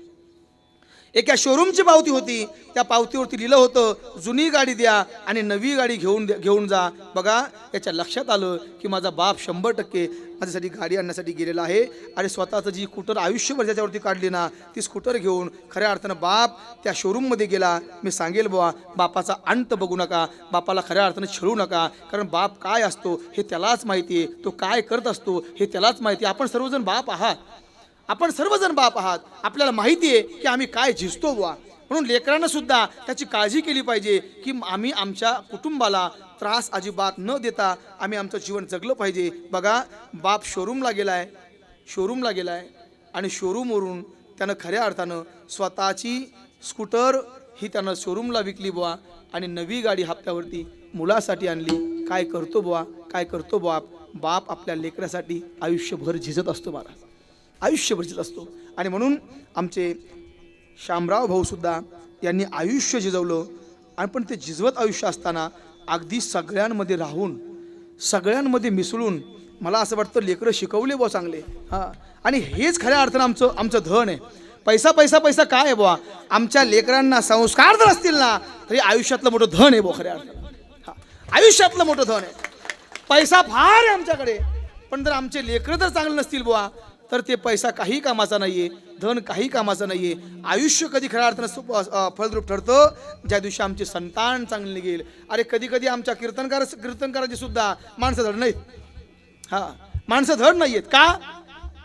एका शोरूमची पावती होती. त्या पावतीवरती लिहिलं होतं जुनी गाडी द्या आणि नवी गाडी घेऊन जा. बघा याच्या लक्षात आलं की माझा बाप 100% माझ्यासाठी गाडी आणण्यासाठी गेलेला आहे. आणि स्वतःचं जी स्कूटर आयुष्यभर ज्याच्यावरती काढली ना ती स्कूटर घेऊन खऱ्या अर्थानं बाप त्या शोरूममध्ये गेला. मी सांगेल बुवा बापाचा अंत बघू नका. बापाला खऱ्या अर्थानं छळू नका. कारण बाप काय असतो हे त्यालाच माहिती आहे. तो काय करत असतो हे त्यालाच माहिती आहे. आपण सर्वजण बाप आहात. आपण सर्वजण बाप आहात. आपल्याला माहिती आहे की आम्ही काय झिजतो बुवा. म्हणून लेकरांना सुद्धा त्याची काळजी केली पाहिजे की आम्ही आमच्या कुटुंबाला त्रास अजिबात न देता आम्ही आमचं जीवन जगलं पाहिजे. बघा बाप शोरूमला गेलाय आणि शोरूमवरून त्यानं खऱ्या अर्थानं स्वतःची स्कूटर ही त्यानं शोरूमला विकली बुवा आणि नवी गाडी हप्त्यावरती मुलासाठी आणली. काय करतो बुवा बाप आपल्या लेकरासाठी आयुष्यभर झिजत असतो महाराज, आयुष्यभर झिजत असतो. आणि म्हणून आमचे शामराव भाऊ सुद्धा यांनी आयुष्य झिजवलं. आणि पण ते झिजवत आयुष्य असताना अगदी सगळ्यांमध्ये राहून सगळ्यांमध्ये मिसळून मला असं वाटतं लेकरं शिकवले बुवा चांगले. हां आणि हेच खऱ्या अर्थानं आमचं धन आहे. पैसा पैसा पैसा काय आहे बुवा. आमच्या लेकरांना संस्कार जर असतील ना तरी आयुष्यातलं मोठं धन आहे बुवा खऱ्या अर्थानं. हां आयुष्यातलं मोठं धन आहे. पैसा फार आहे आमच्याकडे पण जर आमचे लेकरं जर चांगले नसतील बुवा तर ते पैसा काही कामाचा नाहीये, धन काही कामाचं नाहीये. आयुष्य कधी खऱ्या अर्थानं फलद्रूप ठरतं ज्या दिवशी आमचे संतान चांगले निघेल. अरे कधी कधी आमच्या कीर्तनकारांची सुद्धा माणसं धड नाहीत. हां माणसं धड नाहीयेत. का?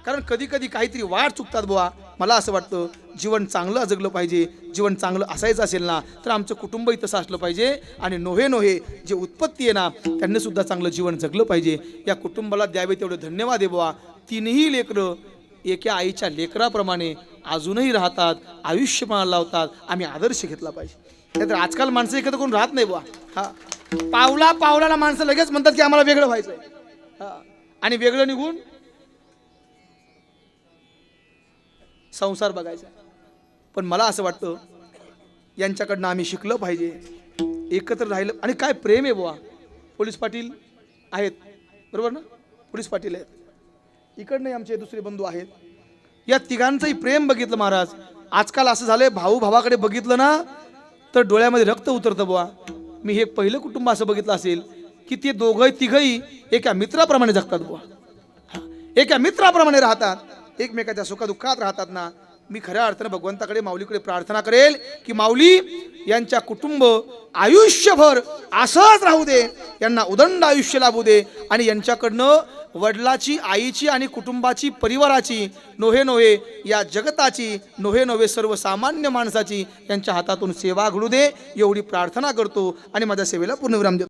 कारण कधी कधी काहीतरी वाट चुकतात बुवा. मला असं वाटतं जीवन चांगलं जगलं पाहिजे. जीवन चांगलं असायचं असेल ना तर आमचं कुटुंबही तसं असलं पाहिजे. आणि नोहे जे उत्पत्ती आहे ना त्यांनी सुद्धा चांगलं जीवन जगलं पाहिजे. या कुटुंबाला द्यावे तेवढे धन्यवाद आहे बुवा. 3ही लेकरं एका आईच्या लेकराप्रमाणे अजूनही राहतात, आयुष्यपणाला लावतात. आम्ही आदर्श घेतला पाहिजे. नाहीतर आजकाल माणसं एकत्र कोण राहत नाही बुवा. हा, पावला पावलाला माणसं लगेच म्हणतात की आम्हाला वेगळं व्हायचंय. हा, आणि वेगळं निघून संसार बघायचा. पण मला असं वाटतं यांच्याकडनं आम्ही शिकलं पाहिजे, एकत्र राहिलं. आणि काय प्रेम आहे बुवा. पोलीस पाटील आहेत बरोबर ना, पोलीस पाटील आहेत, इकडनंही आमचे दुसरे बंधू आहेत. या तिघांचंही प्रेम बघितलं महाराज. आजकाल असं झालंय, भाऊ भावाकडे बघितलं ना तर डोळ्यामध्ये रक्त उतरतं बुवा. मी हे पहिलं कुटुंब असं बघितलं असेल की ते दोघंही तिघही एका मित्राप्रमाणे जगतात बुवा. एका मित्राप्रमाणे राहतात, एकमेकाच्या सुखदुःखात राहतात ना. मी खऱ्या अर्थानं भगवंताकडे माऊलीकडे प्रार्थना करेल की माऊली यांच्या कुटुंब आयुष्यभर असंच राहू दे, यांना उदंड आयुष्य लाभू दे. आणि यांच्याकडनं वडिलाची, आईची आणि कुटुंबाची, परिवाराची, नोहे नोहे या जगताची, नोहे नोहे सर्वसामान्य माणसाची यांच्या हातातून सेवा घडू दे, एवढी प्रार्थना करतो आणि माझ्या सेवेला पूर्णविराम देतो.